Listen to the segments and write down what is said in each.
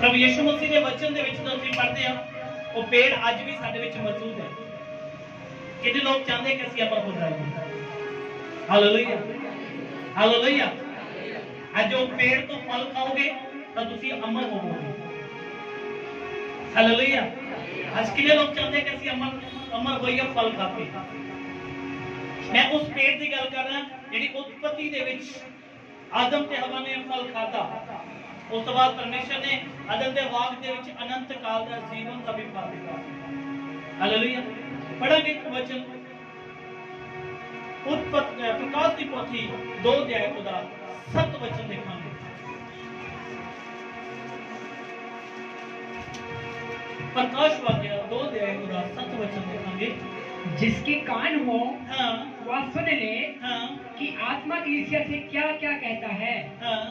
प्रभु यीशु मसीह के वचन दे विच जो ਅਸੀਂ पढ़ते हैं वो पेड़ अज भी साडे विच मौजूद है। कितने लोग चाहते हैं कि ਅਸੀਂ अमर हो जाइए? Hallelujah hallelujah. आज जो पेड़ तो फल खाओगे तो ਤੁਸੀਂ अमर होवोगे। हालेलुया। आज कितने लोग चाहते हैं कि ਅਸੀਂ अमर होइए फल खाके। मैं उस पेड़ की गल कर रहा जिहड़ी उत्पत्ति दे विच आदम ते हवा ने फल खाता, उस तो बाद परमेश्वर ने अदन के वाग दे विच अनंत काल का जीवन का भी फल दिता। हालेलुया। पढ़ांगे एक वचन प्रकाश की पोथी 2 अध्याय का 7 वचन देखांगे। प्रकाश वाक्य 2 अध्याय का 7 वचन देखांगे। जिसके कान हो हाँ वह सुन ले हाँ कि आत्मा कलीसिया से क्या क्या कहता है। हाँ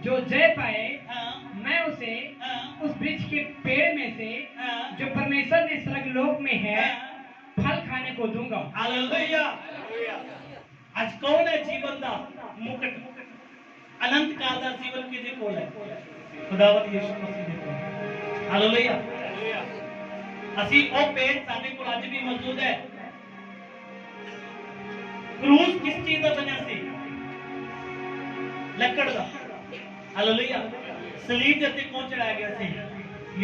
जो जय पाए हाँ मैं उसे हाँ उस वृक्ष के पेड़ में से हाँ जो परमेश्वर ने स्वर्गलोक में है फल खाने को दूंगा। हालेलुया। आज कौन है जीवन का मुकुट? अनंत काल का जीवन किदे कोल है? खुदावंद यीशु मसीह दे कोल। हालेलुया। ਅਸੀਂ ਉਹ पेड़ ਸਾਡੇ ਕੋਲ ਅੱਜ भी मौजूद है। क्रूस किस चीज का बना सी? लकड़ का। हालेलुया। सलीब के उत्ते कौन चढ़ाया गया सी?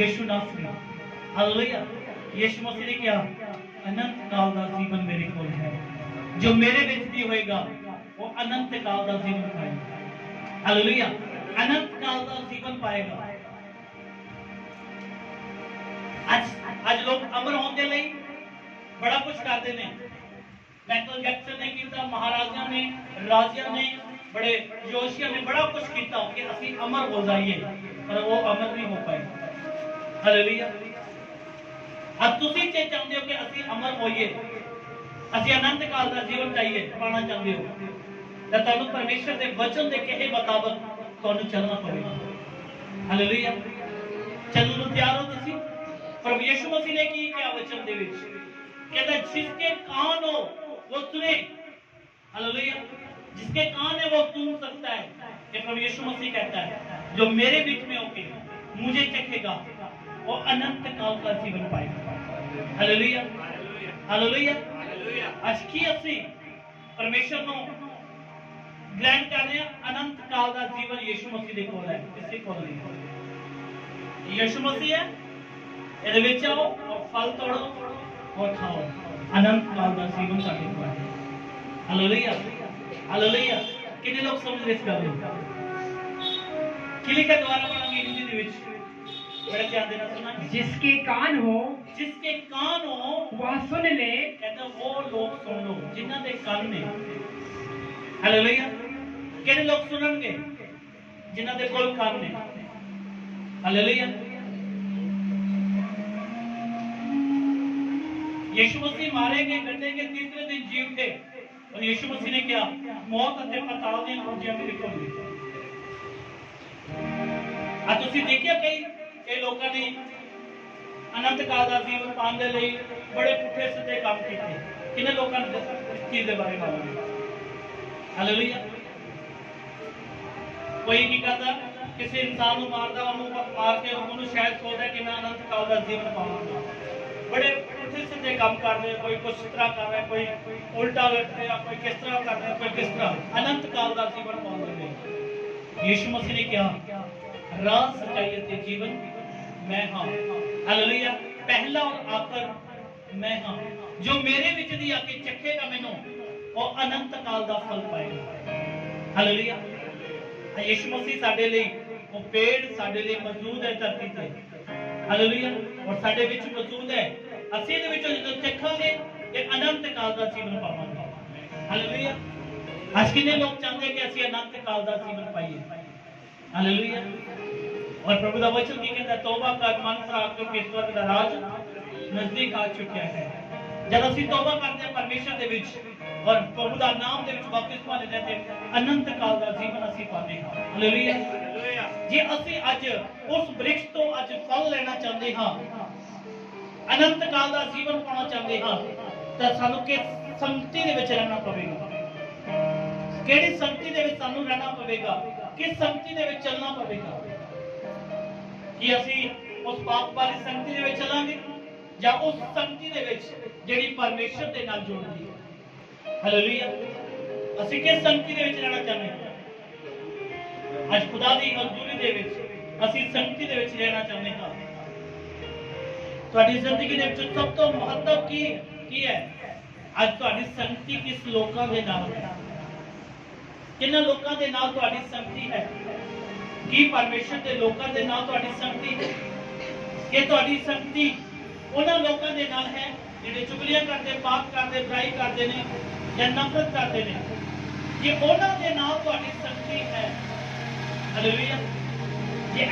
यीशु नासरी। हालेलुया। यीशु मसीह ने कहा अनंत काल का जीवन मेरे कोल है, जो मेरे विच भी होएगा वो अनंत काल का जीवन पाएगा। हालेलुया। अनंत काल का जीवन पाएगा। आज लोग अमर होने लई बड़ा कुछ करते हैं। माइकल जैक्सन ने किया, महाराजा ने, राजा ने, बड़े जोशिया ने बड़ा कुछ किया कि ਅਸੀਂ अमर हो जाइए, पर वो अमर नहीं हो पाए। हालेलुया। अब ਤੁਸੀਂ ਜੇ ਚਾਹੁੰਦੇ ਹੋ ਕਿ ਅਸੀਂ अमर होइए, ਅਸੀਂ अनंत काल का जीवन चाहिए पाना चाहते हो, ਤਾਂ ਤੁਹਾਨੂੰ परमेश्वर के वचन के कहे मुताबिक ਤੁਹਾਨੂੰ चलना पड़ेगा। हालेलुया। चलने ਨੂੰ ਤਿਆਰ हो ਤੁਸੀਂ? प्रभु यीशु मसीह ने की क्या वचन दे विच कहता जिसके कान हो वो सुने। हालेलुया। जिसके कान है वो सुन सकता है। ये प्रभु यीशु मसीह कहता है जो मेरे बीच में होके मुझे चखेगा वो अनंत काल का जीवन पाएगा। Hallelujah hallelujah. आज की ਅਸੀਂ परमेश्वर ਨੂੰ ग्रहण कर रहे हैं। अनंत काल का जीवन यीशु मसीह दे कोल है, किसी कोल नहीं। यीशु मसीह है ਇਹਦੇ ਵਿੱਚ आओ और फल तोड़ो और खाओ। अनंत काल का जीवन साडे कोल है। Hallelujah hallelujah. कितने लोग समझ रहे इस गल को? किले का द्वारा पढ़ांगे हिंदी दे विच बड़े ध्यान देना सुना। जिसके कान हो वह सुन ले। कहता वो लोग सुन लो जिन्हां दे कान ने। हालेलुया। कितने लोग सुनणगे? जिन्हां दे कोल कान ने। हालेलुया। यीशु मसीह मारे गए, गड्ढे के तीसरे दिन जी उठे और यीशु मसीह ने क्या मौत और पाताल दी कुंजियां मेरे कोल दी। आज ਤੁਸੀਂ देखिया कई लोगों ने अनंत काल का जीवन पाने के लिए बड़े पुठे सीधे काम किए। किन्ने लोगों ने इस चीज के बारे में? हालेलुया। कोई की कहता किसी इंसान को मारदा ਉਹਨੂੰ मार के ਉਹਨੂੰ शायद सोचदा कि मैं अनंत काल का जीवन पाऊंगा। बड़े पुठे सीधे काम कर रहे, कोई कुछ तरह कर रहा है, कोई उल्टा कर रहा, कोई किस तरह कर रहा है, कोई किस तरह। अनंत काल का जीवन पाने लगे। यीशु मसीह ने कहा राह सच्चाई और जीवन मैं हां। हालेलुया। पहला और आखिर मैं हां। जो मेरे विच दी आके चखेगा मैनू वो अनंत काल का फल पाएगा। हालेलुया। यीशु मसीह साडे लिए वो पेड़ साडे लिए मौजूद है धरती पे। हालेलुया। और साडे विच मौजूद है। ਅਸੀਂ ਇਹਦੇ ਵਿੱਚੋਂ ਜਦੋਂ ਚੱਖਾਂਗੇ ਤੇ ਅਨੰਤ ਕਾਲ ਦਾ ਜੀਵਨ ਪਾਵਾਂਗੇ। ਹਾਲੇਲੂਇਆ। ਅੱਜ ਕਿੰਨੇ ਲੋਕ ਚਾਹੁੰਦੇ ਕਿ ਅਸੀਂ ਅਨੰਤ ਕਾਲ ਦਾ ਜੀਵਨ ਪਾਈਏ? ਹਾਲੇਲੂਇਆ। और प्रभु का वचन की कहता तौबा कर मन फिरा क्योंकि स्वर्ग का राज नजदीक आ चुका है। जब ਅਸੀਂ तौबा करते हैं परमेश्वर ਦੇ ਵਿੱਚ और प्रभु का नाम ਦੇ ਵਿੱਚ बपतिस्मा लेते हैं अनंत काल का जीवन ਅਸੀਂ पाते हैं। हालेलुया। जे ਅਸੀਂ ਅੱਜ उस वृक्ष तो ਅੱਜ फल लेना चाहते हैं, अनंत काल का जीवन पाना चाहते हैं, तो सानू किस संगति दे विच रहना पवेगा? किहड़ी संगति दे विच सानू रहना पवेगा? किस संगति दे विच चलना पवेगा? कि ਅਸੀਂ ਉਸ ਪਾਪ ਵਾਲੀ ਸੰਗਤੀ ਦੇ ਵਿੱਚ ਚੱਲਾਂਗੇ ਜਾਂ ਉਸ ਸੰਗਤੀ ਦੇ ਵਿੱਚ ਜਿਹੜੀ ਪਰਮੇਸ਼ਰ ਦੇ ਨਾਲ ਜੁੜਦੀ ਹੈ। ਹਾਲੇਲੂਇਆ। ਅਸੀਂ ਕਿਸ ਸੰਗਤੀ ਦੇ ਵਿੱਚ ਰਹਿਣਾ ਚਾਹੁੰਦੇ ਹਾਂ? ਅੱਜ ਖੁਦਾ ਦੀ ਹਜ਼ੂਰੀ ਦੇ ਵਿੱਚ ਅਸੀਂ ਸੰਗਤੀ ਦੇ ਵਿੱਚ ਰਹਿਣਾ ਚਾਹੁੰਦੇ ਹਾਂ। ਤੁਹਾਡੀ ਜ਼ਿੰਦਗੀ ਦੇ ਵਿੱਚ ਸਭ ਤੋਂ ਮਹੱਤਵ ਕੀ ਹੈ? ਅੱਜ ਤੁਹਾਡੀ ਸੰਗਤੀ ਕਿਸ ਲੋਕਾਂ ਦੇ ਨਾਲ ਹੈ? ਕਿੰਨਾਂ ਲੋਕਾਂ ਦੇ ਨਾਲ ਤੁਹਾਡੀ ਸੰਗਤੀ ਹੈ? ਕੀ ਪਰਮੇਸ਼ਰ ਦੇ ਲੋਕਾਂ ਦੇ ਨਾਲ ਤੁਹਾਡੀ ਸੰਗਤੀ ਹੈ? ਕਿ ਤੁਹਾਡੀ ਸੰਗਤੀ ਉਹਨਾਂ ਲੋਕਾਂ ਦੇ ਨਾਲ ਹੈ ਜਿਹੜੇ ਚੁਗਲੀਆਂ ਕਰਦੇ, ਪਾਪ ਕਰਦੇ, ਬੁਰਾਈ ਕਰਦੇ ਨੇ ਜਾਂ ਨਫ਼ਰਤ ਕਰਦੇ ਨੇ? ਕਿ ਉਹਨਾਂ ਦੇ ਨਾਲ ਤੁਹਾਡੀ ਸੰਗਤੀ ਹੈ? ਹਾਲੇਲੂਇਆ। ਜੇ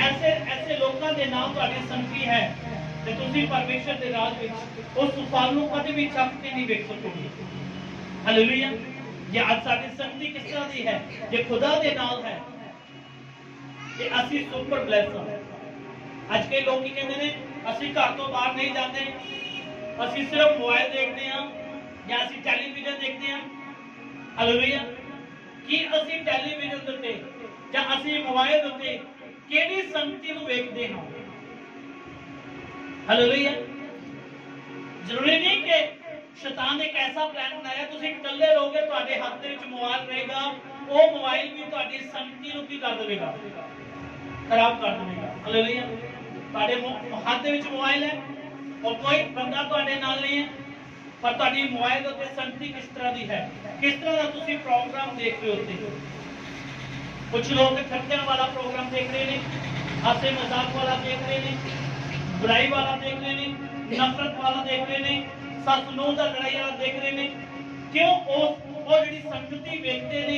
ਐਸੇ ਲੋਕਾਂ ਦੇ ਨਾਲ ਤੁਹਾਡੀ ਸੰਗਤੀ ਹੈ ਤੇ ਤੁਸੀਂ ਪਰਮੇਸ਼ਰ ਦੇ ਰਾਜ ਵਿੱਚ ਉਸ ਫਲ ਨੂੰ ਕਦੇ ਵੀ ਚੱਖ ਕੇ ਨਹੀਂ ਵੇਖ ਸਕੋਗੇ। ਹਾਲੇਲੂਇਆ। ਜੇ ਅੱਜ ਸਾਡੀ ਸੰਗਤੀ ਕਿਸ ਤਰ੍ਹਾਂ ਦੀ ਹੈ? ਜੇ ਖੁਦਾ ਦੇ ਨਾਲ ਹੈ ਤੇ ਅਸੀਂ ਸੁਪਰ ਬਲੈਸ ਹਾਂ। ਅੱਜ ਕਈ ਲੋਕ ਕੀ ਕਹਿੰਦੇ ਨੇ, ਅਸੀਂ ਘਰ ਤੋਂ ਬਾਹਰ ਨਹੀਂ ਜਾਂਦੇ, ਅਸੀਂ ਸਿਰਫ ਮੋਬਾਈਲ ਦੇਖਦੇ ਹਾਂ ਜਾਂ ਅਸੀਂ ਟੈਲੀਵਿਜ਼ਨ ਦੇਖਦੇ ਹਾਂ। ਹਾਲੇਲੂਇਆ। ਕੀ ਅਸੀਂ ਟੈਲੀਵਿਜ਼ਨ ਦੇ ਉੱਤੇ ਜਾਂ ਅਸੀਂ ਮੋਬਾਈਲ ਦੇ ਉੱਤੇ ਕਿਹੜੀ ਸੰਗਤੀ ਨੂੰ ਵੇਖਦੇ ਹਾਂ? ਹਾਲੇਲੂਇਆ। ਜ਼ਰੂਰੀ ਨਹੀਂ ਕਿ शैतान ने एक ऐसा प्लान बनाया ਤੁਸੀਂ ਇਕੱਲੇ ਰਹੋਗੇ, ਤੁਹਾਡੇ ਹੱਥ ਦੇ ਵਿੱਚ ਮੋਬਾਈਲ ਰਹੇਗਾ, ਉਹ ਮੋਬਾਈਲ ਵੀ ਤੁਹਾਡੀ ਸੰਗਤੀ ਨੂੰ ਕੀ ਕਰ ਦੇਵੇਗਾ? ਖਰਾਬ ਕਰ ਦੇਵੇਗਾ। ਹਾਲੇਲੂਇਆ। ਤੁਹਾਡੇ ਹੱਥ ਦੇ ਵਿੱਚ ਮੋਬਾਈਲ ਹੈ ਔਰ ਕੋਈ ਬੰਦਾ ਤੁਹਾਡੇ ਨਾਲ ਨਹੀਂ ਹੈ, ਪਰ ਤੁਹਾਡੀ ਮੋਬਾਈਲ ਦੇ ਉੱਤੇ ਸੰਗਤੀ ਕਿਸ ਤਰ੍ਹਾਂ ਦੀ ਹੈ? ਕਿਸ ਤਰ੍ਹਾਂ ਦਾ ਤੁਸੀਂ ਪ੍ਰੋਗਰਾਮ ਦੇਖ ਰਹੇ ਹੋ? ਉੱਤੇ ਕੁਝ ਲੋਕ ਖਰਚਿਆਂ ਵਾਲਾ ਪ੍ਰੋਗਰਾਮ ਦੇਖ ਰਹੇ ਨੇ, ਹਾਸੇ ਮਜ਼ਾਕ ਵਾਲਾ ਦੇਖ ਰਹੇ ਨੇ, बुराई वाला देख रहे ने, नफरत वाला देख रहे ने, सस नूह दा लड़ाई वाला देख रहे ने। क्यों? वो जिहड़ी संगति वेखते ने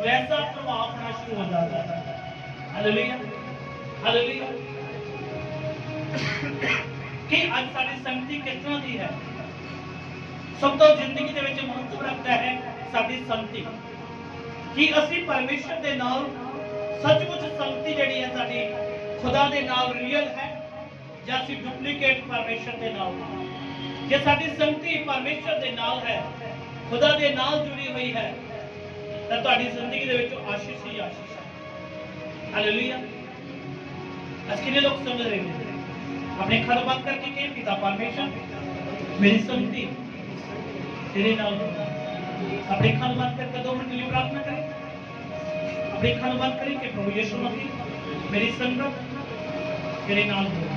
वैसा प्रभाव होना शुरू हो जाता है। हालेलुया। हालेलुया। कि आज साडी संगति किस तरह दी है? सब तो जिंदगी दे विच महत्व रखता है साडी संगति कि असी परमेश्वर दे नाल सचमुच संगति जिहड़ी है साडी खुदा दे नाल रियल है ਜਾਂ ਅਸੀਂ ਡੁਪਲੀਕੇਟ ਪਰਮੇਸ਼ਰ ਦੇ ਨਾਲ। ਜੇ ਸਾਡੀ ਸੰਗਤੀ ਪਰਮੇਸ਼ਰ ਦੇ ਨਾਲ ਹੈ, ਖੁਦਾ ਦੇ ਨਾਲ ਜੁੜੀ ਹੋਈ ਹੈ, ਤਾਂ ਤੁਹਾਡੀ ਜ਼ਿੰਦਗੀ ਦੇ ਵਿੱਚ ਆਸ਼ੀਸ਼ ਹੀ ਆਸ਼ੀਸ਼ ਹੈ। ਹਾਲੇਲੂਇਆ। ਅੱਜ ਕਿੰਨੇ ਲੋਕ ਸਮਝ ਰਹੇ ਨੇ? ਆਪਣੇ ਅੱਖਾਂ ਬੰਦ ਕਰਕੇ ਕਹੇ, ਪਿਤਾ ਪਰਮੇਸ਼ਰ ਮੇਰੀ ਸੰਗਤੀ ਤੇਰੇ ਨਾਲ ਹੋ। ਆਪਣੇ ਅੱਖਾਂ ਬੰਦ ਕਰਕੇ 2 ਮਿੰਟ ਲਈ ਪ੍ਰਾਰਥਨਾ ਕरें। ਆਪਣੇ ਅੱਖਾਂ ਬੰਦ ਕरें कि प्रभु यीशु मसीह मेरी संगत तेरे नाल हो।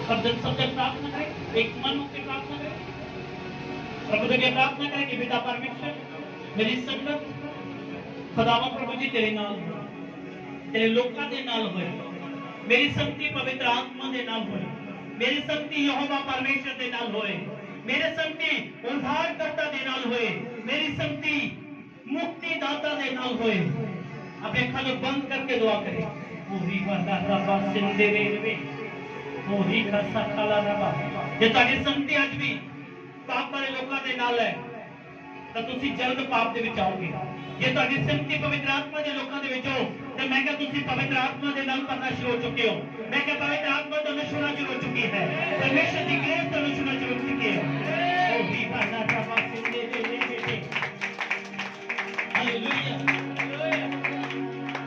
सब प्रार्थना करें, एक मन होकर प्रार्थना करें, प्रभु से प्रार्थना करें कि पिता परमेश्वर मेरी संगत खुदावा प्रभु जी तेरे नाल हो, तेरे लोकां दे नाल होए, मेरी संगति पवित्र आत्मा दे नाल होए, मेरी संगति यहोवा परमेश्वर दे नाल होए, मेरी संगति उद्धारकर्ता दे नाल होए, मेरी संगति मुक्ति दाता दे नाल होए। अपने अखां को बंद करके दुआ करें। पूरी वादा रबा सिंदे रे ਉਹੀ ਖਾਸਾ ਖਾਲਾ ਰਬਾ। ਜੇ ਤੁਹਾਡੀ ਸੰਗਤੀ ਅੱਜ ਵੀ ਪਾਪ ਵਾਲੇ ਲੋਕਾਂ ਦੇ ਨਾਲ ਹੈ ਤਾਂ ਤੁਸੀਂ ਜਲਦ ਪਾਪ ਦੇ ਵਿੱਚ ਆਓਗੇ। ਜੇ ਤੁਹਾਡੀ ਸੰਗਤੀ ਪਵਿੱਤਰ ਆਤਮਾ ਦੇ ਲੋਕਾਂ ਦੇ ਵਿੱਚ ਹੋ ਤਾਂ ਮੈਂ ਕਿਹਾ ਤੁਸੀਂ ਪਵਿੱਤਰ ਆਤਮਾ ਦੇ ਨਾਲ ਭਰਨਾ ਸ਼ੁਰੂ ਹੋ ਚੁੱਕੇ ਹੋ। ਮੈਂ ਕਿਹਾ ਪਵਿੱਤਰ ਆਤਮਾ ਤੁਹਾਨੂੰ ਛੂਣਾ ਸ਼ੁਰੂ ਹੋ ਚੁੱਕੀ ਹੈ, ਪਰਮੇਸ਼ਰ ਦੀ ਗ੍ਰੇਸ ਤੁਹਾਨੂੰ ਛੂਣਾ ਸ਼ੁਰੂ ਹੋ ਚੁੱਕੀ ਹੈ। ਉਹੀ ਖਾਸਾ ਰਬਾ ਸਿੰਦੇ ਦੇ ਬੇਟੇ। ਹਾਲੇਲੂਇਆ।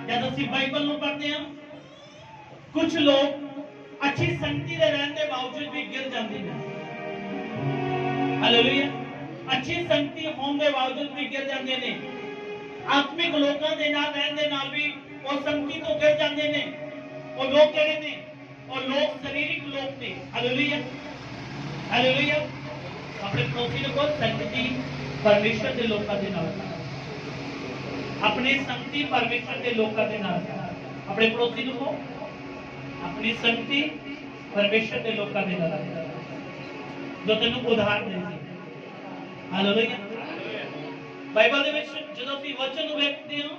ਜਦ ਅਸੀਂ ਬਾਈਬਲ ਨੂੰ ਪੜ੍ਹਦੇ ਹਾਂ, ਕੁਝ ਲੋਕ अच्छी संगति दे रहने के बावजूद भी गिर जाते हैं। हालेलुया। अच्छी संगति होने के बावजूद भी गिर जाते हैं। आत्मिक लोगों के नाल रहने के नाल भी वो संगति तो गिर जाते हैं। वो लोग कहते हैं और लोग शारीरिक लोग ने। हालेलुया। हालेलुया। अपने पड़ोसी को संगति परमेश्वर के लोगों के नाल, अपनी संगति परमेश्वर के लोगों के नाल, अपने पड़ोसी को अपनी संगति परमेश्वर के लोगों के नाल जो तेनू उधार देगी। हालेलुया। बाइबल दे विच जदों ਅਸੀਂ वचन ਨੂੰ ਵੇਖਦੇ ਹਾਂ,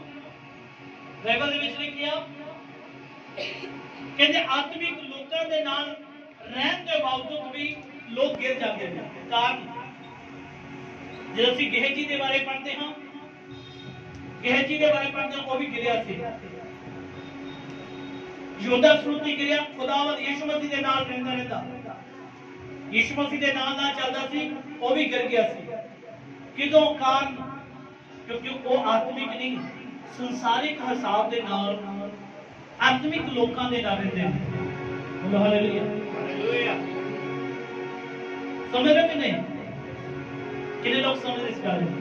ਬਾਈਬਲ ਦੇ ਵਿੱਚ ਲਿਖਿਆ ਕਹਿੰਦੇ ਆਤਮਿਕ ਲੋਕਾਂ ਦੇ ਨਾਲ ਰਹਿਣ ਦੇ ਬਾਵਜੂਦ ਵੀ ਲੋਕ ਗਿਰ ਜਾਂਦੇ ਨੇ। ਕਾਰਨ ਜਦੋਂ ਅਸੀਂ ਗੇਹਜੀ ਦੇ ਬਾਰੇ ਪੜ੍ਹਦੇ ਹਾਂ, ਗੇਹਜੀ ਦੇ ਬਾਰੇ ਪੜ੍ਹਦੇ ਹਾਂ, ਉਹ ਵੀ ਗਿਰਿਆ ਸੀ। योद्धा श्रुति गिरिया, खुदावंद यीशु मसीह दे नाल रहंदा, यीशु मसीह दे नाल चलदा सी, वो भी गिर गया सी। किदों? कारण क्योंकि वो आत्मिक नहीं ਸੰਸਾਰਿਕ ਹਿਸਾਬ ਦੇ ਨਾਲ ਆਤਮਿਕ ਲੋਕਾਂ ਦੇ ਨਾਲ ਰਹਿੰਦੇ ਨੇ। ਬੋਲੋ ਹਾਲੇਲੂਇਆ। ਹਾਲੇਲੂਇਆ। ਸਮਝ ਰਹੇ ਕਿ ਨਹੀਂ? ਕਿੰਨੇ ਲੋਕ ਸਮਝਦੇ ਇਸ ਗੱਲ ਨੂੰ?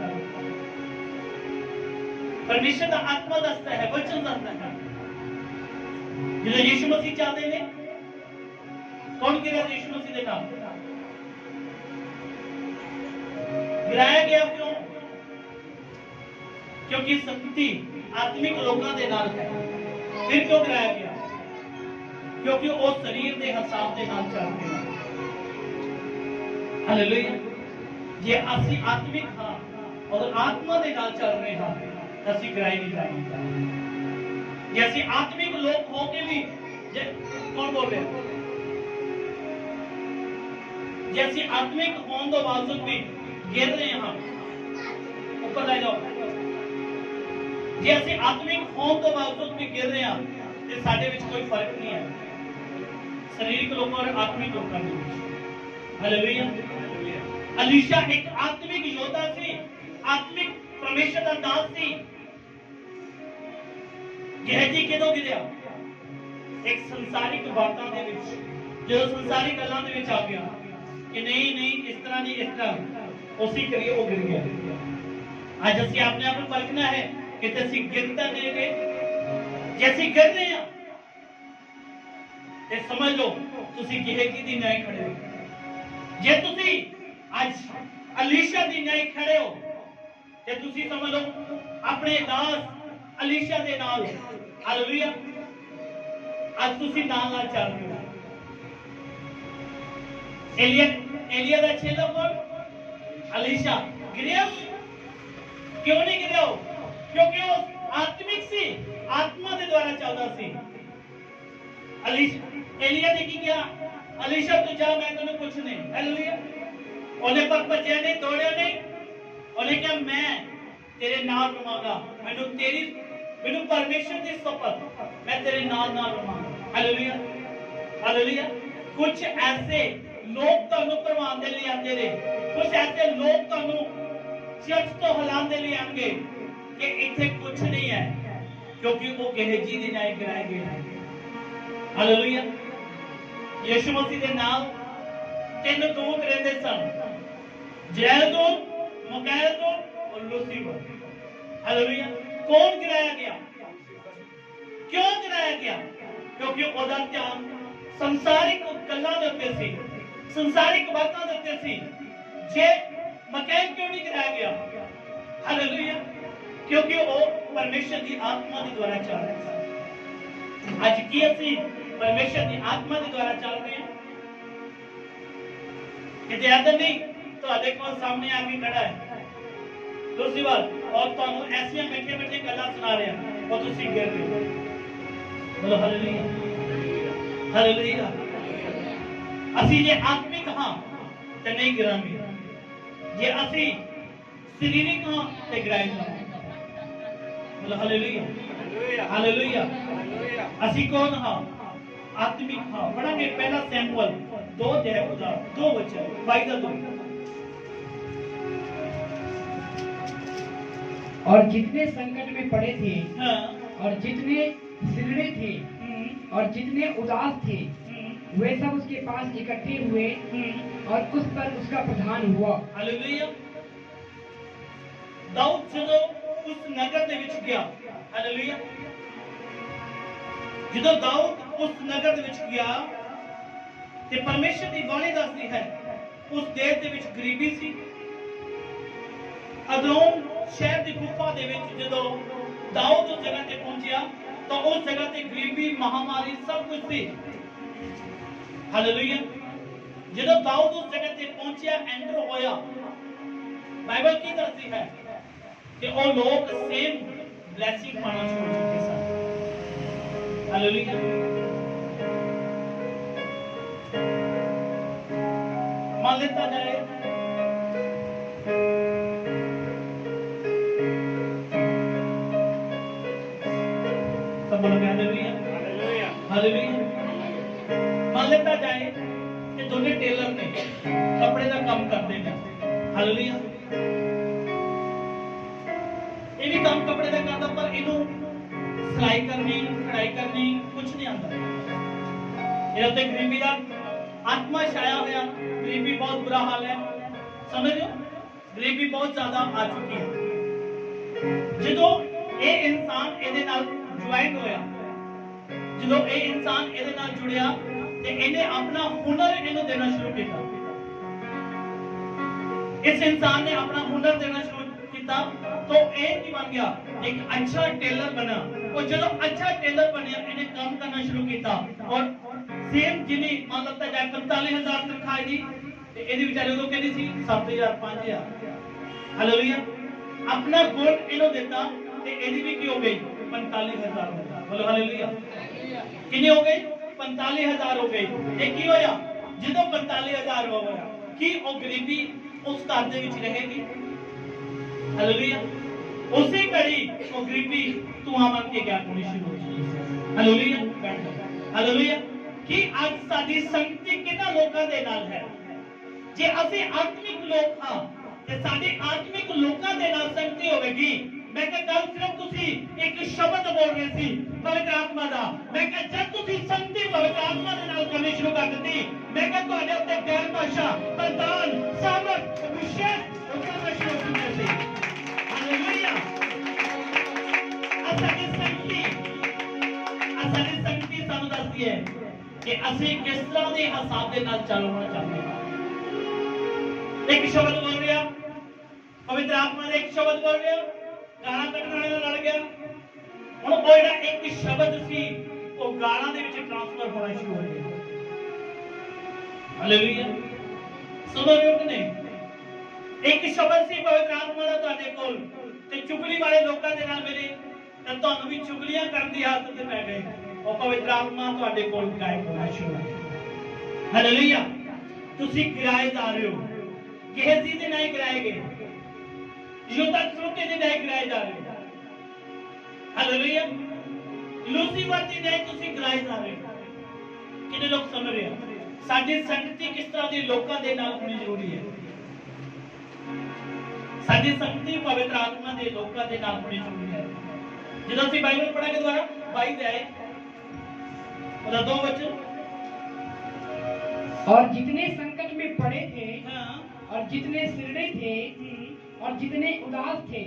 ਪਰਮੇਸ਼ਰ ਦਾ ਆਤਮਾ ਦੱਸਦਾ ਹੈ, ਵਚਨ ਦੱਸਦਾ ਹੈ। ਜਦੋਂ ਯਿਸੂ ਮਸੀਹ ਚਾਹਦੇ ਨੇ, ਕੌਣ ਗਿਰਿਆ ਯਿਸੂ ਮਸੀਹ ਦੇ ਨਾਲ? ਗਿਰਾਇਆ ਗਿਆ ਕਿਉਂ? ਕਿਉਂਕਿ ਸ਼ਕਤੀ ਆਤਮਿਕ ਲੋਕਾਂ ਦੇ ਨਾਲ ਹੈ। ਫਿਰ ਕਿਉਂ ਗਿਰਾਇਆ ਗਿਆ? ਕਿਉਂਕਿ ਉਹ ਸਰੀਰ ਦੇ ਹਿਸਾਬ ਦੇ ਨਾਲ ਚੱਲਦੇ ਹਨ। ਹਾਲੇਲੂਇਆ। ਜੇ ਅਸੀਂ ਆਤਮਿਕ ਹਾਂ ਔਰ ਆਤਮਾ ਦੇ ਨਾਲ ਚੱਲ ਰਹੇ ਹਾਂ ਤਾਂ ਅਸੀਂ ਗਿਰਾਈ ਨਹੀਂ ਜਾਵਾਂਗੇ। ਜੇ ਅਸੀਂ ਆਤਮਿਕ ਲੋਕ ਹੋ ਕੇ ਵੀ ਕੌਣ ਬੋਲ ਰਿਹਾ? ਜੇ ਅਸੀਂ ਆਤਮਿਕ ਹੋਣ ਤੋਂ ਬਾਵਜੂਦ ਵੀ ਗਿਰ ਰਹੇ ਹਾਂ, ਉੱਪਰ ਲੈ ਜਾਓ। ਜੇ ਅਸੀਂ ਆਤਮਿਕ ਹੋਣ ਤੋਂ ਬਾਵਜੂਦ ਵੀ ਗਿਰ ਰਹੇ ਹਾਂ ਤੇ ਸਾਡੇ ਵਿੱਚ ਕੋਈ ਫਰਕ ਨਹੀਂ ਹੈ ਸਰੀਰਕ ਲੋਕਾਂ ਔਰ ਆਤਮਿਕ ਲੋਕਾਂ ਦੇ ਵਿੱਚ। ਹਾਲੇਲੂਇਆ। ਅਲੀਸ਼ਾ ਇੱਕ ਆਤਮਿਕ ਯੋਧਾ ਸੀ, ਆਤਮਿਕ ਪਰਮੇਸ਼ਰ ਦਾ ਦਾਸ ਸੀ। ਗਹਿਜੀ ਕਿਦੋਂ ਗਿਰਿਆ? ਇੱਕ ਸੰਸਾਰਿਕ ਬਾਤਾਂ ਦੇ ਵਿੱਚ, ਜਦੋਂ ਸੰਸਾਰਿਕ ਗੱਲਾਂ ਦੇ ਵਿੱਚ ਆ ਗਿਆ ਕਿ ਨਹੀਂ ਨਹੀਂ ਇਸ ਤਰ੍ਹਾਂ ਨਹੀਂ, ਇਸ ਤਰ੍ਹਾਂ ਉਸੇ ਕਰੀਏ, ਉਹ ਗਿਰ ਗਿਆ। ਅੱਜ ਅਸੀਂ ਆਪਣੇ ਆਪ ਨੂੰ ਪਰਖਣਾ ਹੈ ਕਿ ਅਸੀਂ ਗਿਰਤਾ ਨਹੀਂ ਗਏ। ਜੇ ਅਸੀਂ ਗਿਰ ਰਹੇ ਹਾਂ ਤੇ ਸਮਝ ਲਓ ਤੁਸੀਂ ਗਹਿਜੀ ਦੀ ਨਿਆਂ ਖੜੇ ਹੋ। ਜੇ ਤੁਸੀਂ ਅੱਜ ਅਲੀਸ਼ਾ ਦੀ ਨਿਆਂ ਖੜੇ ਹੋ ਤੇ ਤੁਸੀਂ ਸਮਝ ਲਓ ਆਪਣੇ ਦਾਸ ਅਲੀਸ਼ਾ ਦੇ ਨਾਲ। ਹਾਲੇਲੂਇਆ। ਅੱਜ ਤੁਸੀਂ ਨਾਲ ਚੱਲ ਰਹੇ ਹੋ। ਏਲੀਆ ਦਾ ਚੇਲਾ ਕੌਣ? ਅਲੀਸ਼ਾ। ਗਿਰਿਆ ਕਿਉਂ ਨਹੀਂ ਗਿਰਿਆ? ਕਿਉਂਕਿ ਉਹ ਆਤਮਿਕ ਸੀ, ਆਤਮਾ ਦੇ ਦੁਆਰਾ ਚੱਲਦਾ ਸੀ। ਏਲੀਆ ਨੇ ਕੀ ਕਿਹਾ? ਅਲੀਸ਼ਾ ਤੂੰ ਜਾ, ਮੈਂ ਤੈਨੂੰ ਕੁਛ ਨਹੀਂ। ਹਾਲੇਲੂਇਆ। ਉਹਨੇ ਪਰ ਭੱਜਿਆ ਨਹੀਂ, ਦੌੜਿਆ ਨਹੀਂ। ਉਹਨੇ ਕਿਹਾ ਮੈਂ ਤੇਰੇ ਨਾਲ ਰਵਾਂਗਾ, ਮੈਨੂੰ ਪਰਮੇਸ਼ਰ ਦੀ ਸਪਤ, ਮੈਂ ਤੇਰੇ ਨਾਲ ਰਵਾਂਗਾ। ਹਾਲੇਲੂਇਆ। ਹਾਲੇਲੂਇਆ। ਕੁਝ ਐਸੇ ਲੋਕ ਤੁਹਾਨੂੰ ਪ੍ਰਵਾਨ ਦੇ ਲਈ ਆਉਂਦੇ ਨੇ, ਕੁਝ ਐਸੇ ਲੋਕ ਤੁਹਾਨੂੰ ਚਰਚ ਤੋਂ ਹਲਾਉਣ ਦੇ ਲਈ ਆਉਣਗੇ ਕਿ ਇੱਥੇ ਕੁਝ ਨਹੀਂ ਹੈ, ਕਿਉਂਕਿ ਉਹ ਗਹਿਜੀ ਦੇ ਨਾਲ ਗਿਰਾਏ ਗਏ ਹਨ। ਹਾਲੇਲੂਇਆ। ਯਿਸੂ ਮਸੀਹ ਦੇ ਨਾਲ 3 ਦੂਤ ਰਹਿੰਦੇ ਸਨ, ਜੈਲ ਦੂਤ, ਮਕਾਇਲ ਦੂਤ ਔਰ ਲੂਸੀਫਰ। ਹਾਲੇਲੂਇਆ। ਕੌਣ ਗਿਰਾਇਆ ਗਿਆ? ਕਿਉਂ ਗਿਰਾਇਆ ਗਿਆ? ਕਿਉਂਕਿ ਉਹਦਾ ਧਿਆਨ ਸੰਸਾਰਿਕ ਗੱਲਾਂ ਦੇ ਉੱਤੇ ਸੀ, ਸੰਸਾਰਿਕ ਬਾਤਾਂ ਦੇ ਉੱਤੇ ਸੀ। ਜੇ ਮਕਾਇਲ ਕਿਉਂ ਨਹੀਂ ਗਿਰਾਇਆ ਗਿਆ? ਹਾਲੇਲੂਇਆ। ਕਿਉਂਕਿ ਉਹ ਪਰਮੇਸ਼ਰ ਦੀ ਆਤਮਾ ਦੇ ਦੁਆਰਾ ਚੱਲ ਰਿਹਾ ਸੀ। ਅੱਜ ਕੀ ਅਸੀਂ ਪਰਮੇਸ਼ਰ ਦੀ ਆਤਮਾ ਦੇ ਦੁਆਰਾ ਚੱਲ ਰਹੇ ਹਾਂ? ਕਿਤੇ ਆਦਰ ਨਹੀਂ ਤੁਹਾਡੇ ਕੋਲ ਸਾਹਮਣੇ ਆ ਕੇ ਖੜਾ ਹੈ ਲੂਸੀਫਰ ਔਰ ਤੁਹਾਨੂੰ ਐਸੀਆਂ ਮਿੱਠੇ ਮਿੱਠੇ ਗੱਲਾਂ ਸੁਣਾ ਰਿਹਾ, ਉਹ ਤੁਸੀਂ ਗਿਰ ਰਹੇ ਹੋ। ਬੋਲੋ ਹਾਲੇਲੂਇਆ। ਹਾਲੇਲੂਇਆ। ਅਸੀਂ ਜੇ ਆਤਮਿਕ ਹਾਂ ਤੇ ਨਹੀਂ ਗਿਰਾਂਗੇ, ਜੇ ਅਸੀਂ ਸਰੀਰਕ ਹਾਂ ਤੇ ਗਿਰਾਏ ਜਾਵਾਂਗੇ। ਬੋਲੋ ਹਾਲੇਲੂਇਆ। ਹਾਲੇਲੂਇਆ। ਅਸੀਂ ਕੌਣ ਹਾਂ? आत्मिक हाँ। पढ़ेंगे पहला सैमुअल 2 वचन 22। और जितने संकट में पड़े थे, हाँ। और जितने सिरड़े थे और जितने उदास थे, वे सब उसके पास इकट्ठे हुए और उस पर उसका प्रधान हुआ। हालेलुया। दाऊद ਜਦੋਂ ਉਸ ਨਗਰ ਦੇ ਵਿੱਚ ਗਿਆ, ਹਾਲੇਲੂਇਆ, ਜਦੋਂ ਦਾਊਦ ਉਸ ਨਗਰ ਦੇ ਵਿੱਚ ਗਿਆ ਤੇ ਪਰਮੇਸ਼ਰ ਦੀ ਬਾਣੀ ਦੱਸਦੀ ਹੈ ਉਸ ਦੇਸ਼ ਦੇ ਵਿੱਚ ਗਰੀਬੀ ਸੀ। ਅਦਰੋਨ ਸ਼ਹਿਰ ਦੀ ਗੁਫਾ ਦੇ ਵਿੱਚ ਜਦੋਂ ਦਾਊਦ ਉਸ ਜਗ੍ਹਾ ਤੇ ਪਹੁੰਚਿਆ ਤਾਂ ਉਸ ਜਗ੍ਹਾ ਤੇ ਗਰੀਬੀ, ਮਹਾਮਾਰੀ ਸਭ ਕੁਝ ਸੀ। ਹਾਲੇਲੂਇਆ। ਜਦੋਂ ਦਾਊਦ ਉਸ ਜਗ੍ਹਾ ਤੇ ਪਹੁੰਚਿਆ, ਐਂਟਰ ਹੋਇਆ, ਬਾਈਬਲ ਕੀ ਦੱਸਦੀ ਹੈ ਕਿ ਉਹ ਲੋਕ ਸੇਮ ਬਲੇਸਿੰਗ ਪਾਣਾ ਸ਼ੁਰੂ ਕਰ ਦਿੱਤੇ ਸਨ। हालेलुया। मान लेता जाए सब बोलोगे हालेलुया। हालेलुया। हालेलुया। मान लेता जाए कि दोनों टेलर ने कपड़े का काम करते हैं। हालेलुया। ये भी काम कपड़े का करता, पर इन्हों सिलाई करनी, कढ़ाई करनी कुछ नहीं आता। ये तो गरीबी का आत्मा छाया हुआ, गरीबी बहुत बुरा हाल है, समझ लो गरीबी बहुत ज्यादा आ चुकी है। जो ये इंसान ਇਹਦੇ ਨਾਲ ज्वाइन होया, जो ये इंसान ਇਹਦੇ ਨਾਲ जुड़िया ਤੇ ਇਹਨੇ अपना हुनर ਇਹਨੂੰ देना शुरू किया। इस इंसान ने अपना हुनर देना शुरू किया तो एक ही बन गया, एक अच्छा टेलर बना। और जब अच्छा टेलर बनया इन्हें काम करना शुरू किया और सेम जिनी मान लो जाए 45,000 तनख्वाह दी ते ਇਹਦੀ ਵਿਚਾਰੇ ਉਦੋਂ ਕਹਿੰਦੀ ਸੀ 7,000 5,000। हालेलुया। अपना गोल्ड इन्हों देता ते ਇਹਦੀ भी की हो गई 45,000 हो गई। बोलो हालेलुया। कितनी हो गई 45,000 हो गई। ये की होया ਜਦੋਂ 45,000 हो गया कि वो गरीबी उस घर ਦੇ ਵਿੱਚ रहेगी। हालेलुया। उसी घड़ी वो गरीबी ਧੂਆਂ ਬਣ ਕੇ ਗਿਆ ਹੋਣੀ ਸ਼ੁਰੂ ਹੋ ਗਈ। हालेलुया। हालेलुया। कि आज साडी संगति किन्ना लोकां दे नाल है। जे ਅਸੀਂ आत्मिक लोग हां ते साडी आत्मिक लोकां दे नाल संगति होवेगी। मैं कह कल सिर्फ तुसी एक शब्द बोल रहे सी पवित्र आत्मा दा, मैं कह जब तुसी संगति पवित्र आत्मा दे नाल करनी शुरू कर दित्ती, मैं कह तुहाडे उत्ते गैर भाषा प्रदान सामर्थ विशेष उतरना शुरू हो गए सी। हालेलुया। असाडी संगति सानू दसदी है कि ਅਸੀਂ किस तरह ਦੇ हिसाब ਦੇ ਨਾਲ ਚੱਲਣਾ ਚਾਹੁੰਦੇ ਹਾਂ। एक शब्द बोल रहा पवित्र आत्मा ने, एक शब्द बोल रहा गाना कटने वाले ਨਾਲ ਲੜ ਗਿਆ। ਹੁਣ ਉਹ ਜਿਹੜਾ ਇੱਕ ਸ਼ਬਦ ਸੀ ਉਹ ਗਾਲਾਂ ਦੇ ਵਿੱਚ ਟ੍ਰਾਂਸਫਰ ਹੋਣਾ ਸ਼ੁਰੂ ਹੋ ਗਿਆ। ਹਾਲੇਲੂਇਆ। ਸੁਣੋ ਲੋਕ ਨੇ ਇੱਕ ਸ਼ਬਦ ਸੀ ਪਵਿੱਤਰ ਆਤਮਾ ਦਾ ਤੁਹਾਡੇ ਕੋਲ ਤੇ ਚੁਗਲੀ ਵਾਲੇ ਲੋਕਾਂ ਦੇ ਨਾਲ ਮੇਰੇ ਤਾਂ ਤੁਹਾਨੂੰ ਵੀ ਚੁਗਲੀਆਂ ਕਰਨ ਦੀ ਆਦਤ ਤੇ ਪੈ ਗਏ। ਉਹ ਪਵਿੱਤਰ ਆਤਮਾ ਤੁਹਾਡੇ ਕੋਲ ਗਾਇਬ ਹੋਣਾ ਸ਼ੁਰੂ ਹੋ ਗਿਆ। ਹਾਲੇਲੂਇਆ। ਤੁਸੀਂ ਗਿਰਾਏ ਜਾ ਰਹੇ ਹੋ। गेहजी दे नहीं गिराए गए, योद्धा श्रोते दे नहीं गिराए जा रहे। हालेलुया। लूसीफर दे नहीं तुसी गिराए जा रहे। कितने लोग समझ रहे हैं साडी संगति किस तरह दे लोकां दे नाल होनी जरूरी है। साडी संगति पवित्र आत्मा दे लोकां दे नाल होनी जरूरी है। जब ਅਸੀਂ बाइबल पढ़ांगे द्वारा 22 आए और 2 वचन, और जितने संकट में पड़े थे हां और जितने सिरड़े थे और जितने उदास थे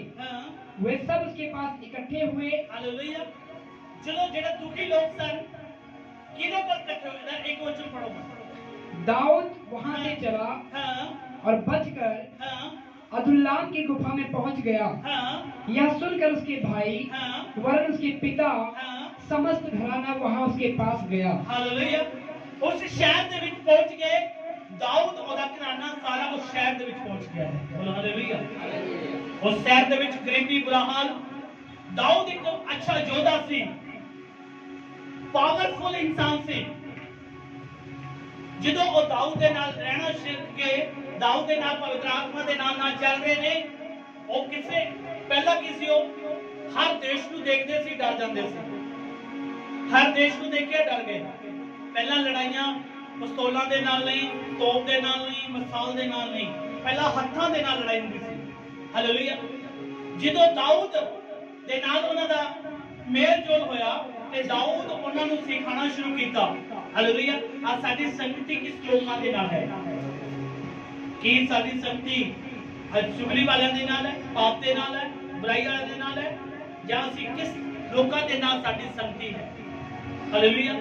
वे सब उसके पास इकट्ठे हुए। हालेलुया। चलो जेड़ा दुखी लोग सन किने पर इकट्ठे हुए ना, एक वचन पढ़ो। दाऊद वहां से चला और बचकर अदुल्लाम की गुफा में पहुंच गया। यह सुनकर उसके भाई वरन उसके पिता समस्त घराना वहां उसके पास गया। हालेलुया। उस शहर दे विच पहुंच गए। दाऊद ओदा घराना सारा उस शहर दे विच पहुंच गया है। बोलो हालेलुया। उस शहर दे विच गरीबी बुरा हाल। दाऊद एक अच्छा योद्धा सी, पावरफुल इंसान सी। ਜਦੋਂ ਉਹ ਦਾਊਦ ਦੇ ਨਾਲ ਰਹਿਣਾ ਸਿੱਖ ਕੇ ਦਾਊਦ ਦੇ ਨਾਲ ਪਵਿੱਤਰ ਆਤਮਾ ਦੇ ਨਾਲ ਚੱਲ ਰਹੇ ਨੇ, ਉਹ ਕਿਸੇ ਪਹਿਲਾਂ ਕੀ ਸੀ, ਉਹ ਹਰ ਦੇਸ਼ ਨੂੰ ਦੇਖਦੇ ਸੀ ਡਰ ਜਾਂਦੇ ਸੀ। ਹਰ ਦੇਸ਼ ਨੂੰ ਦੇਖ ਕੇ ਡਰ ਗਏ। ਪਹਿਲਾਂ ਲੜਾਈਆਂ ਪਿਸਤੌਲਾਂ ਦੇ ਨਾਲ ਨਹੀਂ, ਤੋਪ ਦੇ ਨਾਲ ਨਹੀਂ, ਮਿਸਾਲ ਦੇ ਨਾਲ ਨਹੀਂ, ਪਹਿਲਾਂ ਹੱਥਾਂ ਦੇ ਨਾਲ ਲੜਾਈ ਹੁੰਦੀ ਸੀ। ਹਾਲੇਲੂਇਆ। ਜਦੋਂ ਦਾਊਦ ਦੇ ਨਾਲ ਉਹਨਾਂ ਦਾ ਮੇਲ ਜੋਲ ਹੋਇਆ ਤੇ ਦਾਊਦ ਉਹਨਾਂ ਨੂੰ ਸਿਖਾਉਣਾ ਸ਼ੁਰੂ ਕੀਤਾ। ਹਾਲੇਲੂਇਆ। ਆ ਸਾਡੀ ਸੰਗਤੀ ਕਿਸ ਲੋਕਾਂ ਦੇ ਨਾਲ ਹੈ? ਕੀ ਸਾਡੀ ਸੰਗਤੀ ਚੁਗਲੀ ਵਾਲਿਆਂ ਦੇ ਨਾਲ ਹੈ, ਪਾਪ ਦੇ ਨਾਲ ਹੈ, ਬੁਰਾਈ ਵਾਲਿਆਂ ਦੇ ਨਾਲ ਹੈ, ਜਾਂ ਅਸੀਂ ਕਿਸ ਲੋਕਾਂ ਦੇ ਨਾਲ ਸਾਡੀ ਸੰਗਤੀ ਹੈ? ਹਾਲੇਲੂਇਆ।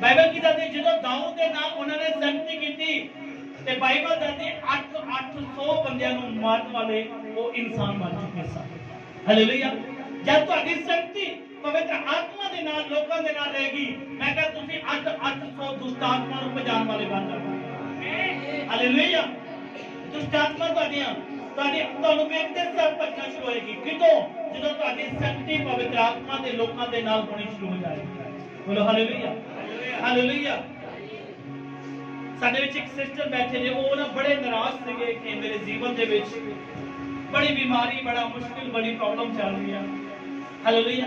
ਬਾਈਬਲ ਕੀ ਦੱਸਦੀ ਜਦੋਂ ਦਾਊਦ ਦੇ ਨਾਲ ਉਹਨਾਂ ਨੇ ਸੰਗਤੀ ਕੀਤੀ ਤੇ ਬਾਈਬਲ ਦੱਸਦੀ 800 ਬੰਦਿਆਂ ਨੂੰ ਮਾਰਨ ਵਾਲੇ ਉਹ ਇਨਸਾਨ ਬਣ ਚੁੱਕੇ ਸਨ। ਹਾਲੇਲੂਇਆ। ਜਦ ਤੁਹਾਡੀ ਸੰਗਤੀ ਪਵਿੱਤਰ ਆਤਮਾ ਦੇ ਨਾਲ ਲੋਕਾਂ ਦੇ ਨਾਲ ਰਹੇਗੀ, ਮੈਂ ਕਿਹਾ ਤੁਸੀਂ 800 ਦੁਸ਼ਟ ਆਤਮਾ ਨੂੰ ਭਜਾਉਣ ਵਾਲੇ ਬਣ ਜਾਓਗੇ। ਹਾਲੇਲੂਇਆ। ਦੁਸ਼ਟ ਆਤਮਾ ਤੁਹਾਨੂੰ ਵੇਖਦੇ ਸਭ ਭੱਜਣਾ ਸ਼ੁਰੂ ਹੋਏਗੀ। ਕਿਦੋਂ? ਜਦੋਂ ਤੁਹਾਡੀ ਸੰਗਤੀ ਪਵਿੱਤਰ ਆਤਮਾ ਦੇ ਲੋਕਾਂ ਦੇ ਨਾਲ ਹੋਣੀ ਸ਼ੁਰੂ ਹੋ ਜਾਏਗੀ। ਬੋਲੋ ਹਾਲੇਲੂਇਆ। ਹਾਲੇਲੂਇਆ। ਸਾਡੇ ਵਿੱਚ ਇੱਕ ਸਿਸਟਰ ਬੈਠੇ ਨੇ, ਉਹ ਨਾ ਬੜੇ ਨਿਰਾਸ਼ ਸੀਗੇ ਕਿ ਮੇਰੇ ਜੀਵਨ ਦੇ ਵਿੱਚ ਬੜੀ ਬਿਮਾਰੀ, ਬੜਾ ਮੁਸ਼ਕਿਲ, ਬੜੀ ਪ੍ਰੋਬਲਮ ਚੱਲ ਰਹੀ ਆ। ਹਾਲੇਲੂਇਆ।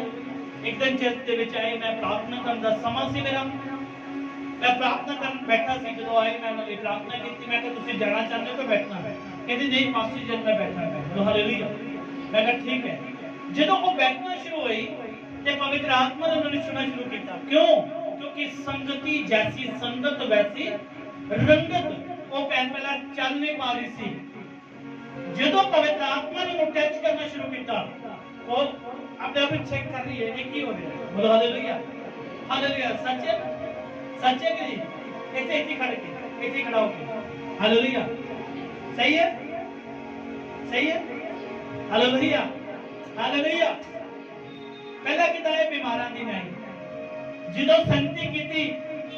ਇੱਕ ਦਿਨ ਚਰਚ ਦੇ ਵਿੱਚ ਆਏ, ਮੈਂ ਪ੍ਰਾਰਥਨਾ ਕਰਨ ਦਾ ਸਮਾਂ ਸੀ ਮੇਰਾ, ਮੈਂ ਪ੍ਰਾਰਥਨਾ ਕਰਨ ਬੈਠਾ ਸੀ। ਜਦੋਂ ਆਏ ਮੈਂ ਉਹਨਾਂ ਲਈ ਪ੍ਰਾਰਥਨਾ ਕੀਤੀ। ਮੈਂ ਕਿਹਾ ਤੁਸੀਂ ਜਾਣਾ ਚਾਹੁੰਦੇ ਹੋ ਤਾਂ ਬੈਠਣਾ ਹੈ। ਕਹਿੰਦੇ ਨਹੀਂ ਪਾਸਟਰ ਜੀ, ਮੈਂ ਬੈਠਾ। ਹਾਲੇਲੂਇਆ। ਮੈਂ ਕਿਹਾ ਠੀਕ ਹੈ। ਜਦੋਂ ਉਹ ਬੈਠਣਾ ਸ਼ੁਰੂ ਹੋਈ ਤੇ ਪਵਿੱਤਰ ਆਤਮਾ ਨੇ ਉਹਨਾਂ ਨੂੰ ਛੂਣਾ ਸ਼ੁਰੂ ਕੀਤਾ। ਕਿਉਂ? ਕਿਉਂਕਿ ਸੰਗਤੀ ਜੈਸੀ ਸੰਗਤ ਵੈਸੀ ਰੰਗਤ ਉਹ ਪਹਿਲਾਂ ਚੱਲ ਨਹੀਂ ਪਾ ਰਹੀ ਸੀ। ਜਦੋਂ ਪਵਿੱਤਰ ਆਤਮਾ ਨੇ ਉਹਨੂੰ ਟੱਚ ਕਰਨਾ ਸ਼ੁਰੂ ਕੀਤਾ, ਉਹ ਆਪਣੇ ਆਪ ਨੂੰ ਚੈੱਕ ਕਰ ਰਹੀ ਹੈ ਇਹ ਕੀ ਹੋ ਰਿਹਾ ਹੈ। ਬੋਲੋ ਹਾਲੇਲੂਇਆ, ਹਾਲੇਲੂਇਆ। ਸੱਚ ਹੈ, ਸੱਚ ਹੈ ਕਿ ਨਹੀਂ? ਇੱਥੇ ਖੜ ਕੇ, ਇੱਥੇ ਖੜਾ ਹੋ ਕੇ ਹਾਲੇਲੂਇਆ। ਸਹੀ ਹੈ, ਸਹੀ ਹੈ, ਹਾਲੇਲੂਇਆ, ਹਾਲੇਲੂਇਆ। ਪਹਿਲਾਂ ਕਿਤਾ ਹੈ ਬਿਮਾਰਾਂ ਦੀ ਨਹੀਂ, ਜਦੋਂ ਸੰਗਤੀ ਕੀਤੀ